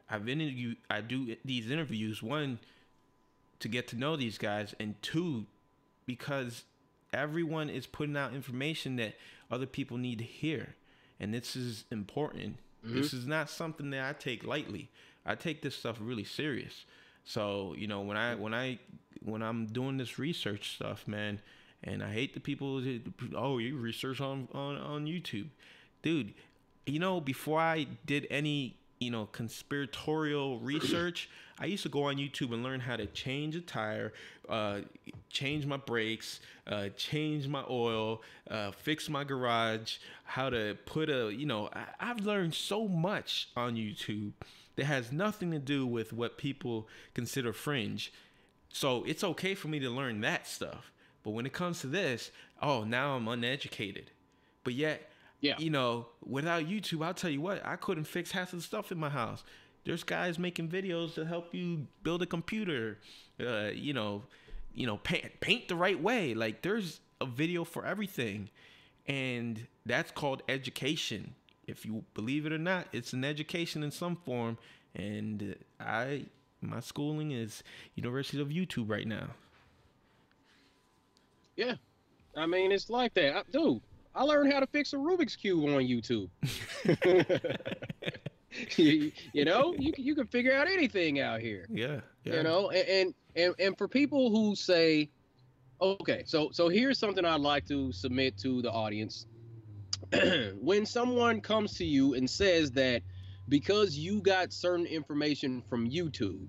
I do these interviews, one, to get to know these guys, and two, because everyone is putting out information that other people need to hear, and this is important. This is not something that I take lightly. I take this stuff really serious. So, you know, when I'm doing this research stuff, man, and I hate the people that, oh, you research on YouTube, dude. You know, before I did any, you know, conspiratorial research, I used to go on YouTube and learn how to change a tire, change my brakes, change my oil, fix my garage, how to put you know, I've learned so much on YouTube that has nothing to do with what people consider fringe. So it's okay for me to learn that stuff. But when it comes to this, oh, now I'm uneducated. But yet, you know, without YouTube, I'll tell you what, I couldn't fix half of the stuff in my house. There's guys making videos to help you build a computer, you know, paint the right way. Like, there's a video for everything. And that's called education. If you believe it or not, it's an education in some form. And my schooling is University of YouTube right now. Yeah. I mean, it's like that. Dude, I learned how to fix a Rubik's Cube on YouTube. You know, you can figure out anything out here. Yeah. You know, and for people who say, okay, so here's something I'd like to submit to the audience. When someone comes to you and says that because you got certain information from YouTube,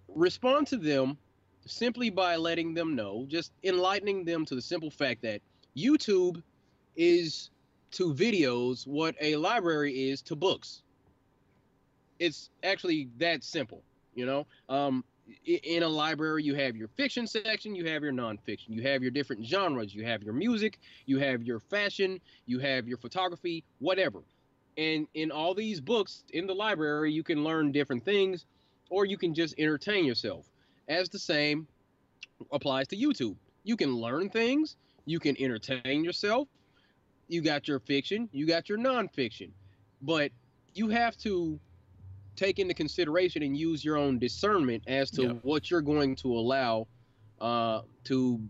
respond to them simply by letting them know, just enlightening them to the simple fact that YouTube is to videos what a library is to books. It's actually that simple, you know. In a library, you have your fiction section, you have your nonfiction, you have your different genres, you have your music, you have your fashion, you have your photography, whatever. And in all these books in the library, you can learn different things, or you can just entertain yourself. As the same applies to YouTube. You can learn things, you can entertain yourself. You got your fiction, you got your nonfiction, but you have to take into consideration and use your own discernment as to what you're going to allow to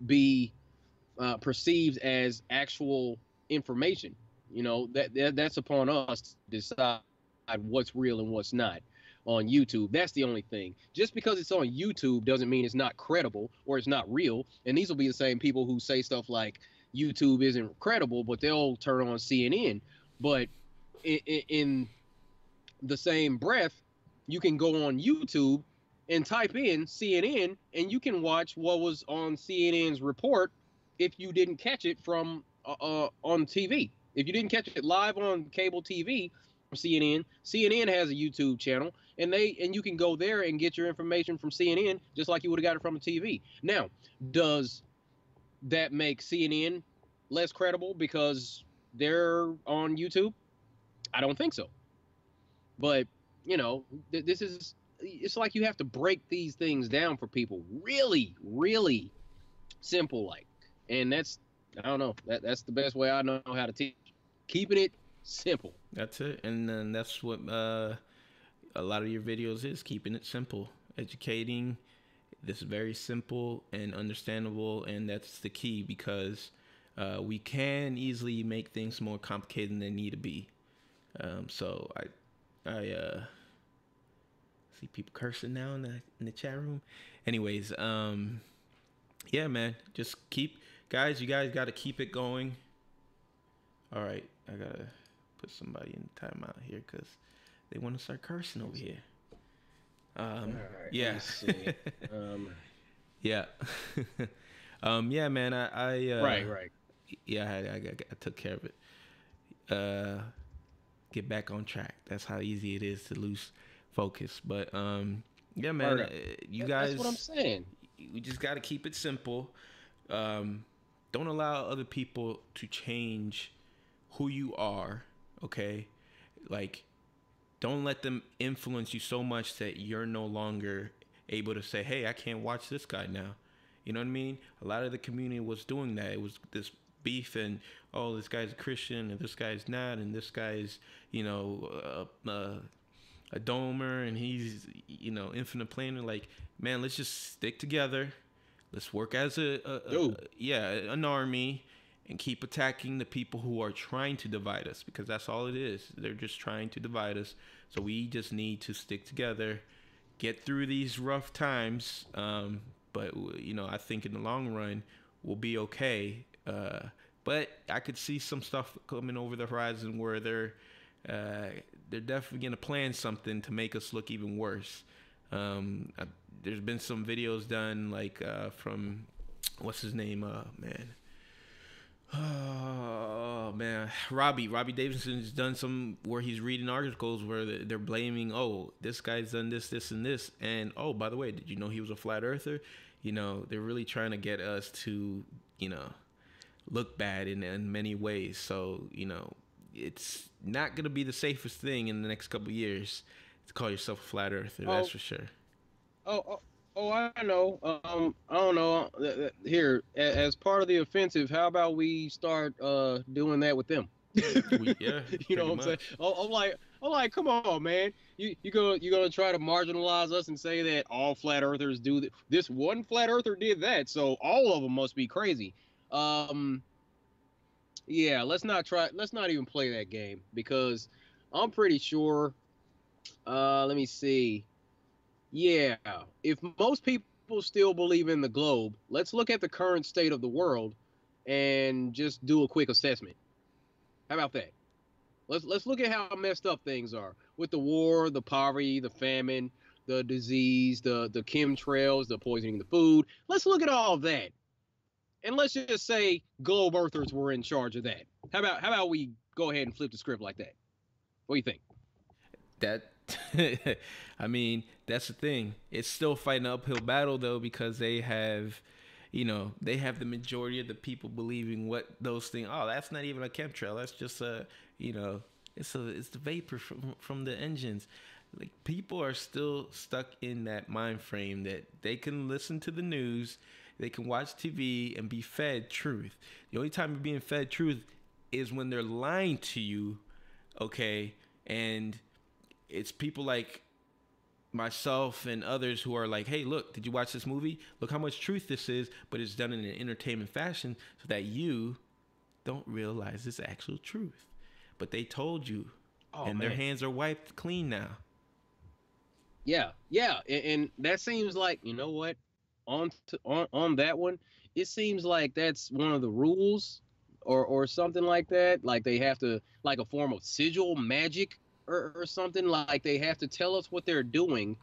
be perceived as actual information. You know, that's upon us to decide what's real and what's not on YouTube. That's the only thing. Just because it's on YouTube doesn't mean it's not credible or it's not real. And these will be the same people who say stuff like YouTube isn't credible, but they'll turn on CNN. But in the same breath, you can go on YouTube and type in CNN, and you can watch what was on CNN's report if you didn't catch it from on TV. If you didn't catch it live on cable TV from CNN, CNN has a YouTube channel, and you can go there and get your information from CNN just like you would have got it from a TV. Now, does that make CNN less credible because they're on YouTube? I don't think so. But, you know, it's like you have to break these things down for people. Really, really simple like, and that's I don't know that's the best way I know how to teach. Keeping it simple. That's it, and then that's what a lot of your videos is, keeping it simple, educating. This is very simple and understandable, and that's the key because we can easily make things more complicated than they need to be. So I see people cursing now in the chat room. Anyways, yeah, man, just keep guys. You guys got to keep it going. All right, I gotta put somebody in timeout here because they want to start cursing over here. Right, yeah. Yeah. Yeah, man. Right. Yeah, I took care of it. Get back on track. That's how easy it is to lose focus. But yeah, man. You guys. That's what I'm saying. We just got to keep it simple. Don't allow other people to change who you are. Okay, like don't let them influence you so much that you're no longer able to say, hey, I can't watch this guy now. You know what I mean? A lot of the community was doing that. It was this beef and, oh, this guy's a Christian and this guy's not, and this guy's, you know, a domer and he's, you know, infinite planar. Like, man, let's just stick together. Let's work as an army and keep attacking the people who are trying to divide us, because that's all it is. They're just trying to divide us. So we just need to stick together, get through these rough times. But, you know, I think in the long run, we'll be okay. But I could see some stuff coming over the horizon where they're definitely going to plan something to make us look even worse. There's been some videos done, like from, what's his name? Robbie Davidson's done some where he's reading articles where they're blaming, oh, this guy's done this and this, and oh, by the way, did you know he was a flat earther? You know, they're really trying to get us to, you know, look bad in many ways. So, you know, it's not gonna be the safest thing in the next couple of years to call yourself a flat earther. That's for sure. I know. I don't know. Here, as part of the offensive, how about we start doing that with them? Yeah, you know what I'm saying? I'm like, come on, man. You gonna try to marginalize us and say that all flat earthers do that? This one flat earther did that, so all of them must be crazy. Yeah, let's not even play that game, because I'm pretty sure. Let me see. Yeah, if most people still believe in the globe, let's look at the current state of the world and just do a quick assessment. How about that? Let's look at how messed up things are with the war, the poverty, the famine, the disease, the chemtrails, the poisoning the food. Let's look at all of that, and let's just say globe earthers were in charge of that. How about we go ahead and flip the script like that? What do you think? That I mean, that's the thing. It's still fighting an uphill battle though, because they have, you know, they have the majority of the people believing what those things. Oh, that's not even a chemtrail. That's just a, you know, it's the vapor from the engines. Like, people are still stuck in that mind frame that they can listen to the news, they can watch TV and be fed truth. The only time you're being fed truth is when they're lying to you, okay? And it's people like myself and others who are like, hey, look, did you watch this movie? Look how much truth this is, but it's done in an entertainment fashion so that you don't realize it's actual truth. But they told you, and their hands are wiped clean now. Yeah, and that seems like, you know what, on that one, it seems like that's one of the rules, or something like that. Like they have to, like a form of sigil magic, or something, like they have to tell us what they're doing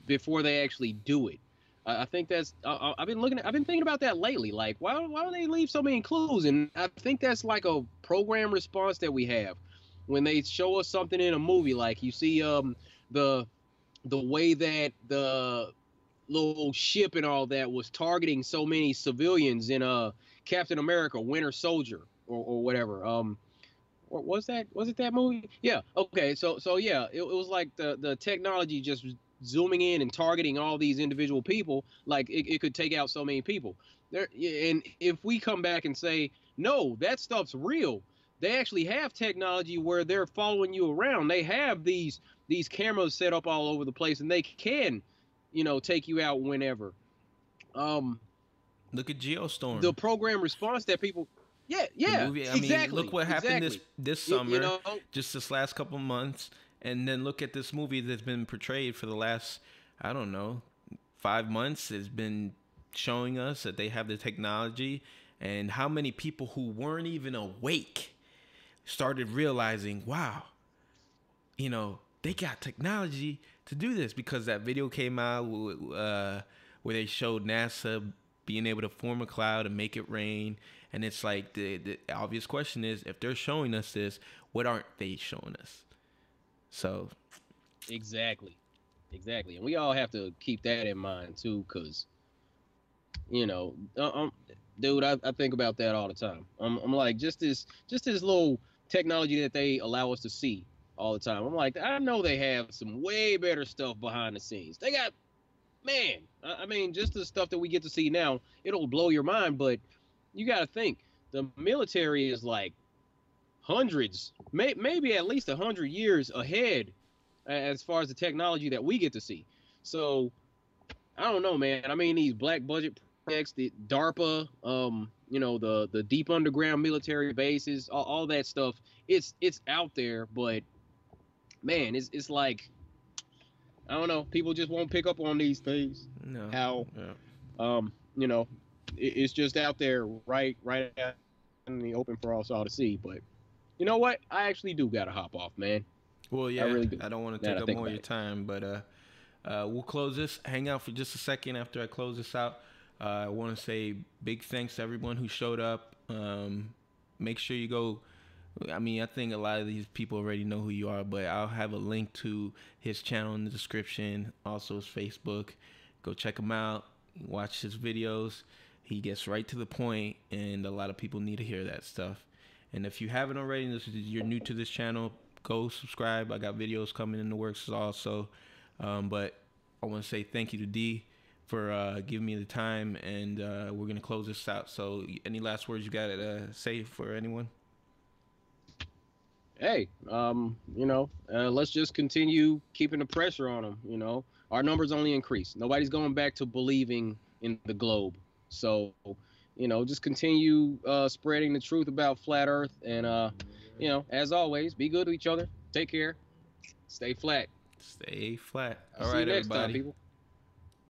before they actually do it. I think that's I've been thinking about that lately. Like, why do they leave so many clues? And I think that's like a program response that we have when they show us something in a movie. Like, you see the way that the little ship and all that was targeting so many civilians in Captain America Winter Soldier, or whatever. Was it that movie? Yeah. Okay. So yeah, it was like the technology just zooming in and targeting all these individual people, like it could take out so many people. There, and if we come back and say, no, that stuff's real, they actually have technology where they're following you around. They have these cameras set up all over the place, and they can, take you out whenever. Look at Geostorm. The program response that people, yeah, The yeah, movie. I mean, exactly, look what happened exactly. this You, summer, you know, just this last couple months, and then look at this movie that's been portrayed for the last, I don't know, 5 months. It's been showing us that they have the technology, and how many people who weren't even awake started realizing, wow, they got technology to do this, because that video came out where they showed NASA being able to form a cloud and make it rain. And it's like the obvious question is, if they're showing us this, what aren't they showing us? So exactly, and we all have to keep that in mind too, because you know, dude, I think about that all the time. I'm like, just this little technology that they allow us to see all the time. I'm like, I know they have some way better stuff behind the scenes. They got, man, I mean, just the stuff that we get to see now, it'll blow your mind. But you got to think, the military is like hundreds, maybe at least 100 years ahead as far as the technology that we get to see. So I don't know, man. I mean, these black budget projects, the DARPA, the deep underground military bases, all that stuff. It's out there, but man, it's like, I don't know. People just won't pick up on these things. no, How yeah. you know, it's just out there, right out in the open for us all to see. But you know what? I actually do gotta hop off, man. Well, I yeah, really do. I don't want to Now take that I up think more of about your it. time, but we'll close this. Hang out for just a second after I close this out. I want to say big thanks to everyone who showed up. Make sure you go. I mean, I think a lot of these people already know who you are, but I'll have a link to his channel in the description, also his Facebook. Go check him out. Watch his videos. He gets right to the point, and a lot of people need to hear that stuff. And if you haven't already, and you're new to this channel, go subscribe. I got videos coming in the works also. But I want to say thank you to D for giving me the time, and we're going to close this out. So any last words you got to say for anyone? Hey, let's just continue keeping the pressure on them. Our numbers only increase. Nobody's going back to believing in the globe. So, just continue spreading the truth about flat Earth. And, as always, be good to each other. Take care. Stay flat. Stay flat. I'll All see you right, next time, everybody. people.